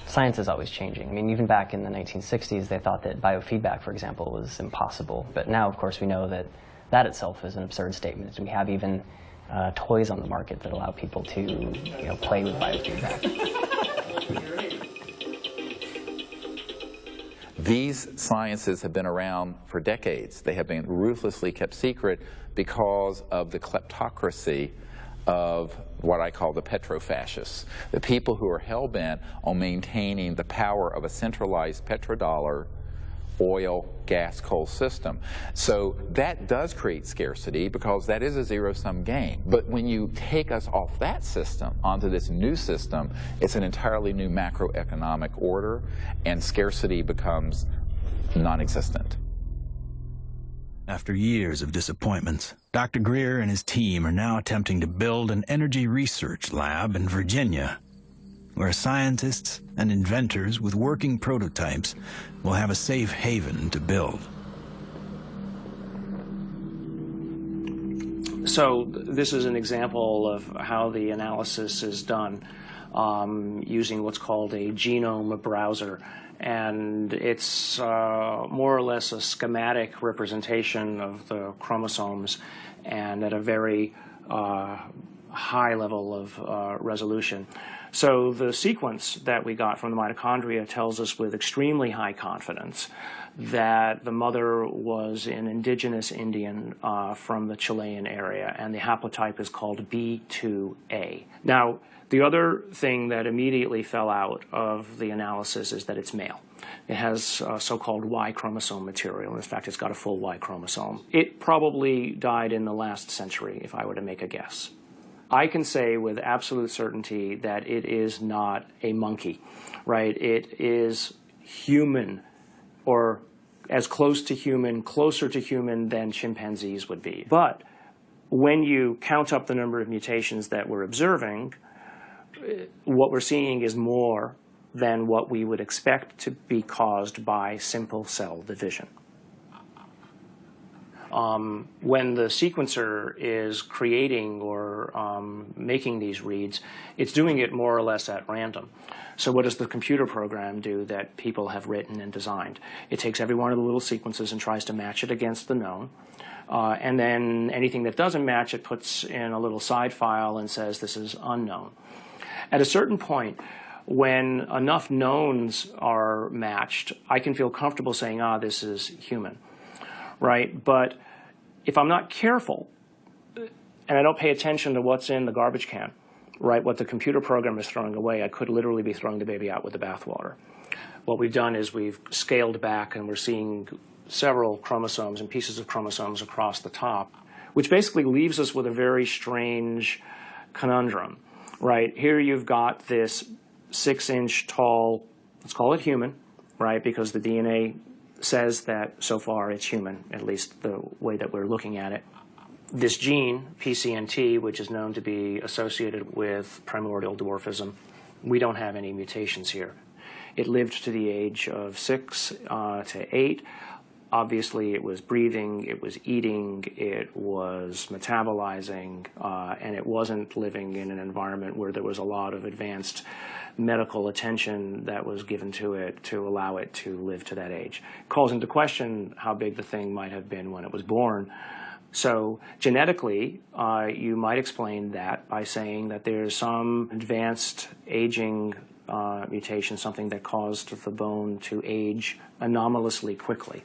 Science is always changing. I mean, even back in the 1960s, they thought that biofeedback, for example, was impossible. But now, of course, we know that that itself is an absurd statement. We have even toys on the market that allow people to, play with biofeedback. These sciences have been around for decades. They have been ruthlessly kept secret because of the kleptocracy of what I call the petrofascists, the people who are hell-bent on maintaining the power of a centralized petrodollar, oil, gas, coal system. So that does create scarcity because that is a zero-sum game. But when you take us off that system onto this new system, it's an entirely new macroeconomic order, and scarcity becomes non-existent. After years of disappointments, Dr. Greer and his team are now attempting to build an energy research lab in Virginia, where scientists and inventors with working prototypes will have a safe haven to build. So this is an example of how the analysis is done using what's called a genome browser. And it's more or less a schematic representation of the chromosomes, and at a very high level of resolution. So the sequence that we got from the mitochondria tells us with extremely high confidence that the mother was an indigenous Indian from the Chilean area, and the haplotype is called B2A. Now, the other thing that immediately fell out of the analysis is that it's male. It has so-called Y chromosome material. In fact, it's got a full Y chromosome. It probably died in the last century, if I were to make a guess. I can say with absolute certainty that it is not a monkey, right? It is human, or as close to human, closer to human than chimpanzees would be. But when you count up the number of mutations that we're observing, what we're seeing is more than what we would expect to be caused by simple cell division. When the sequencer is creating or making these reads, it's doing it more or less at random. So what does the computer program do that people have written and designed? It takes every one of the little sequences and tries to match it against the known. And then anything that doesn't match, it puts in a little side file and says this is unknown. At a certain point, when enough knowns are matched, I can feel comfortable saying, this is human, right? But if I'm not careful, and I don't pay attention to what's in the garbage can, right, what the computer program is throwing away, I could literally be throwing the baby out with the bathwater. What we've done is we've scaled back, and we're seeing several chromosomes and pieces of chromosomes across the top, which basically leaves us with a very strange conundrum, right? Here you've got this 6-inch tall, let's call it human, right, because the DNA says that so far it's human, at least the way that we're looking at it. This gene, PCNT, which is known to be associated with primordial dwarfism, we don't have any mutations here. It lived to the age of 6 to 8. Obviously, it was breathing, it was eating, it was metabolizing, and it wasn't living in an environment where there was a lot of advanced medical attention that was given to it to allow it to live to that age. It calls into question how big the thing might have been when it was born. So genetically, you might explain that by saying that there's some advanced aging mutation, something that caused the bone to age anomalously quickly.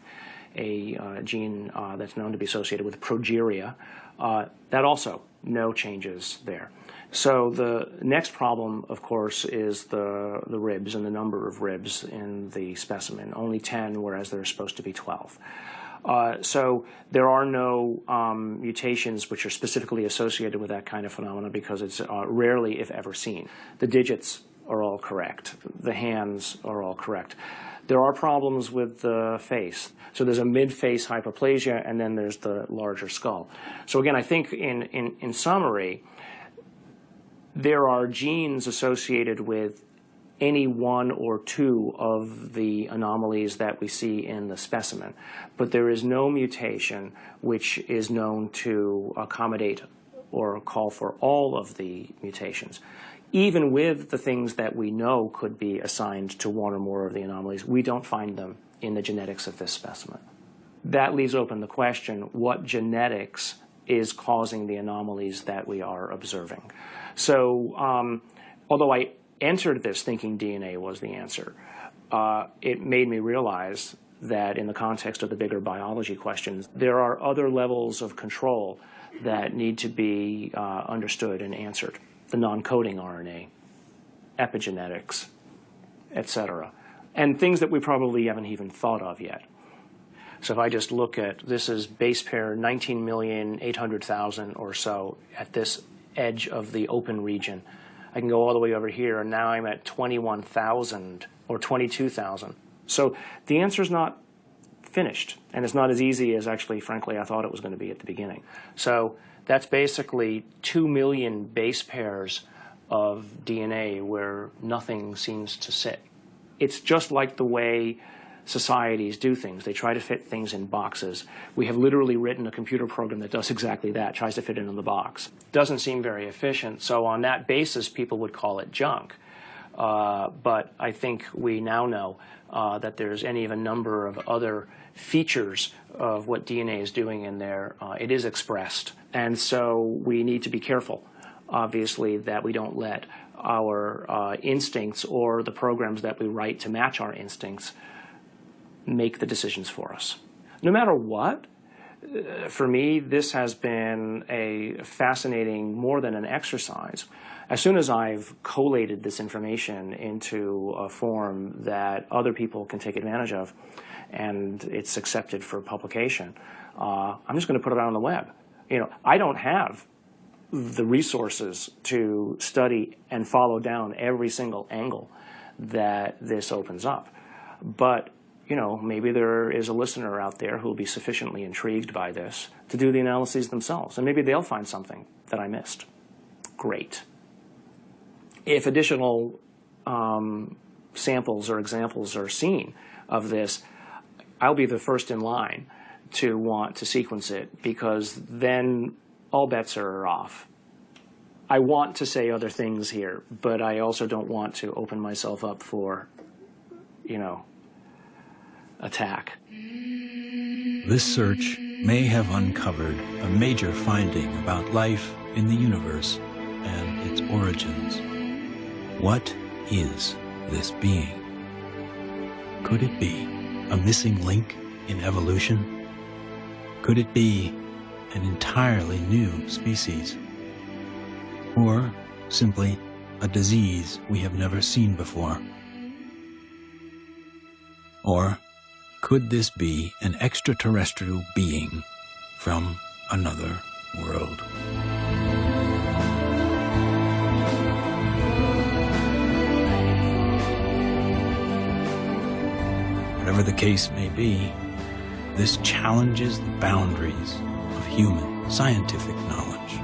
A gene that's known to be associated with progeria, that also no changes there. So the next problem, of course, is the ribs and the number of ribs in the specimen. Only 10, whereas there's supposed to be 12. So there are no mutations which are specifically associated with that kind of phenomena because it's rarely, if ever, seen. The digits are all correct. The hands are all correct. There are problems with the face. So there's a mid-face hypoplasia, and then there's the larger skull. So again, I think in summary, there are genes associated with any one or two of the anomalies that we see in the specimen, but there is no mutation which is known to accommodate or call for all of the mutations. Even with the things that we know could be assigned to one or more of the anomalies, we don't find them in the genetics of this specimen. That leaves open the question, what genetics is causing the anomalies that we are observing? So, although I entered this thinking DNA was the answer, it made me realize that in the context of the bigger biology questions, there are other levels of control that need to be understood and answered. The non-coding RNA, epigenetics, etc. And things that we probably haven't even thought of yet. So if I just look at, this is base pair 19,800,000 or so at this edge of the open region. I can go all the way over here, and now I'm at 21,000 or 22,000. So the answer's not finished, and it's not as easy as actually, frankly, I thought it was going to be at the beginning. So that's basically 2 million base pairs of DNA where nothing seems to sit. It's just like the way societies do things. They try to fit things in boxes. We have literally written a computer program that does exactly that, tries to fit it in the box. Doesn't seem very efficient, so on that basis, people would call it junk. But I think we now know that there's any of a number of other features of what DNA is doing in there. It is expressed. And so we need to be careful, obviously, that we don't let our instincts or the programs that we write to match our instincts make the decisions for us. No matter what, for me, this has been a fascinating, more than an exercise. As soon as I've collated this information into a form that other people can take advantage of, and it's accepted for publication, I'm just going to put it out on the web. You know, I don't have the resources to study and follow down every single angle that this opens up. But you know, maybe there is a listener out there who will be sufficiently intrigued by this to do the analyses themselves, and maybe they'll find something that I missed. Great. If additional samples or examples are seen of this, I'll be the first in line to want to sequence it, because then all bets are off. I want to say other things here, but I also don't want to open myself up for, you know, attack. This search may have uncovered a major finding about life in the universe and its origins. What is this being? Could it be a missing link in evolution? Could it be an entirely new species? Or simply a disease we have never seen before? Or could this be an extraterrestrial being from another world? Whatever the case may be, this challenges the boundaries of human scientific knowledge.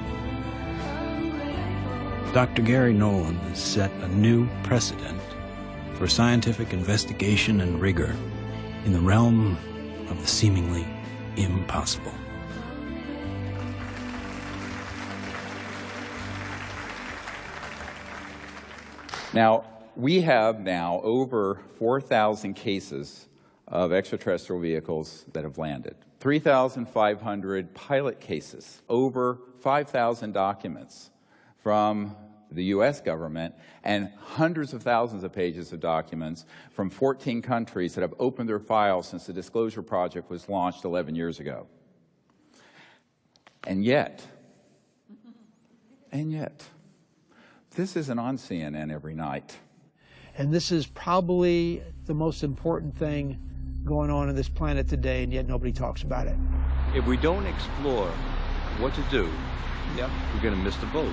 Dr. Gary Nolan has set a new precedent for scientific investigation and rigor in the realm of the seemingly impossible. Now, we have now over 4,000 cases of extraterrestrial vehicles that have landed, 3,500 pilot cases, over 5,000 documents from the U.S. government, and hundreds of thousands of pages of documents from 14 countries that have opened their files since the Disclosure Project was launched 11 years ago. And yet, this isn't on CNN every night. And this is probably the most important thing going on this planet today, and yet nobody talks about it. If we don't explore what to do, we're going to miss the boat.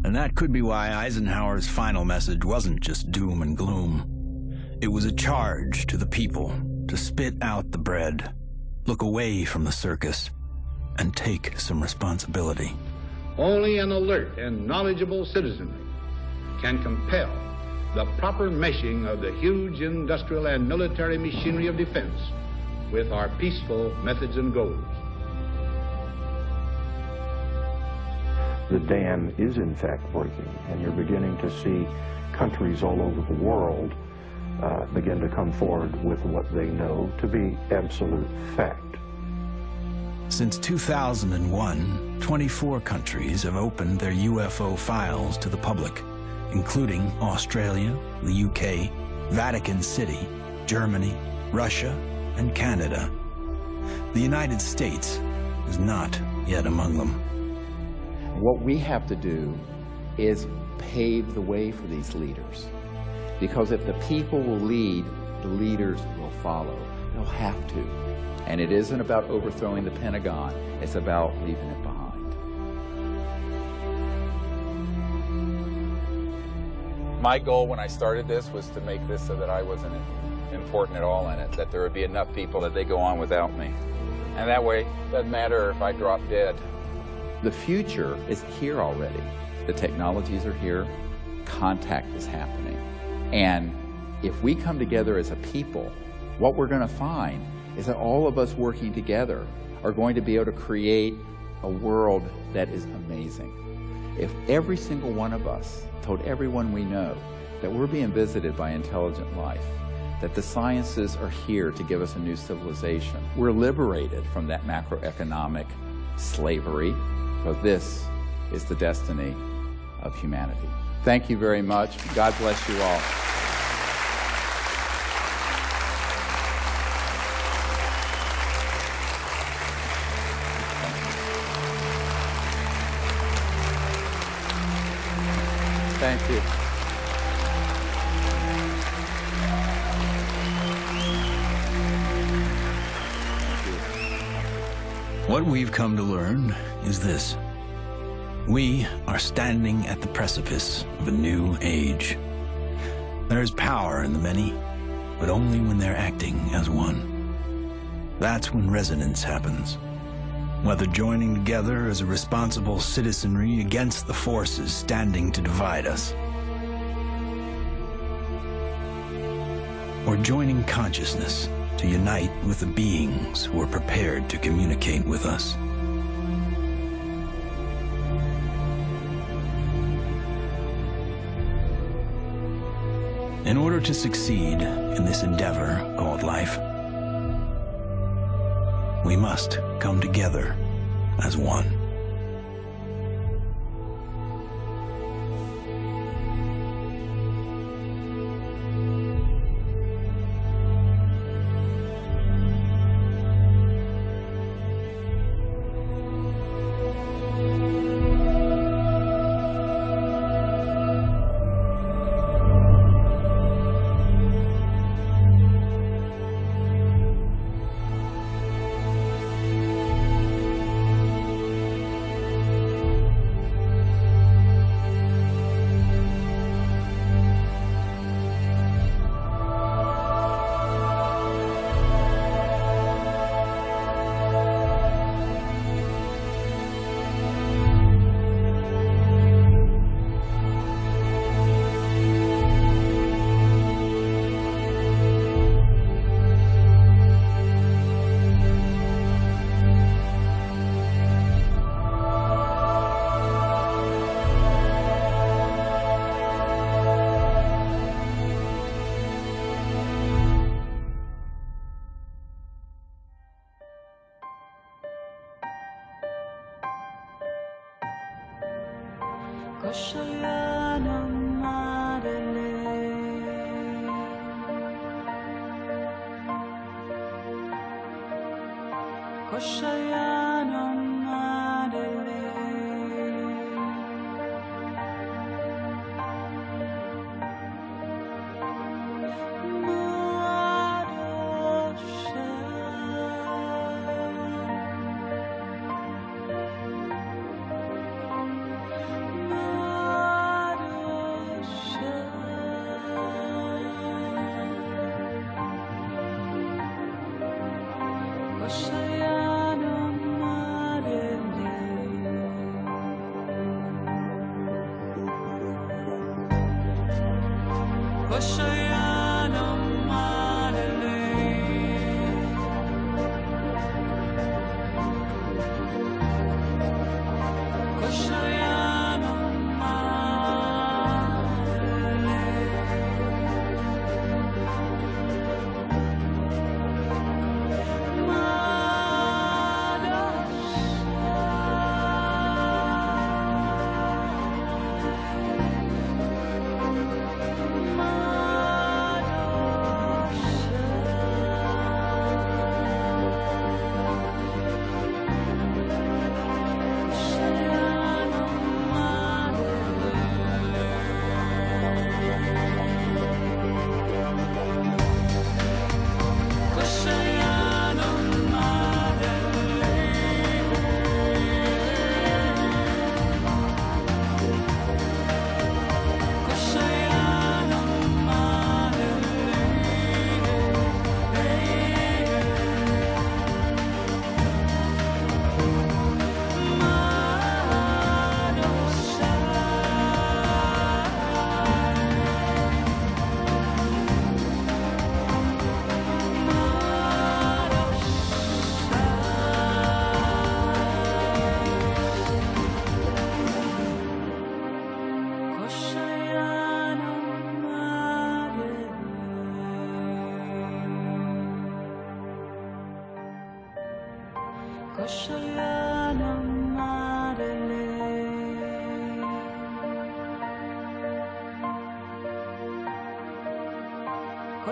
And that could be why Eisenhower's final message wasn't just doom and gloom. It was a charge to the people to spit out the bread, look away from the circus, and take some responsibility. Only an alert and knowledgeable citizenry can compel the proper meshing of the huge industrial and military machinery of defense with our peaceful methods and goals. The dam is in fact breaking, and you're beginning to see countries all over the world begin to come forward with what they know to be absolute fact. Since 2001, 24 countries have opened their UFO files to the public, including Australia, the UK, Vatican City, Germany, Russia, and Canada. The United States is not yet among them. What we have to do is pave the way for these leaders. Because if the people will lead, the leaders will follow. They'll have to. And it isn't about overthrowing the Pentagon. It's about leaving it behind. My goal when I started this was to make this so that I wasn't important at all in it, that there would be enough people that they go on without me. And that way, it doesn't matter if I drop dead. The future is here already. The technologies are here. Contact is happening. And if we come together as a people, what we're going to find is that all of us working together are going to be able to create a world that is amazing. If every single one of us told everyone we know that we're being visited by intelligent life, that the sciences are here to give us a new civilization, we're liberated from that macroeconomic slavery, but this is the destiny of humanity. Thank you very much. God bless you all. Thank you. What we've come to learn is this. We are standing at the precipice of a new age. There is power in the many, but only when they're acting as one. That's when resonance happens. Whether joining together as a responsible citizenry against the forces standing to divide us, or joining consciousness to unite with the beings who are prepared to communicate with us. In order to succeed in this endeavor called life, we must come together as one.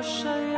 Shine.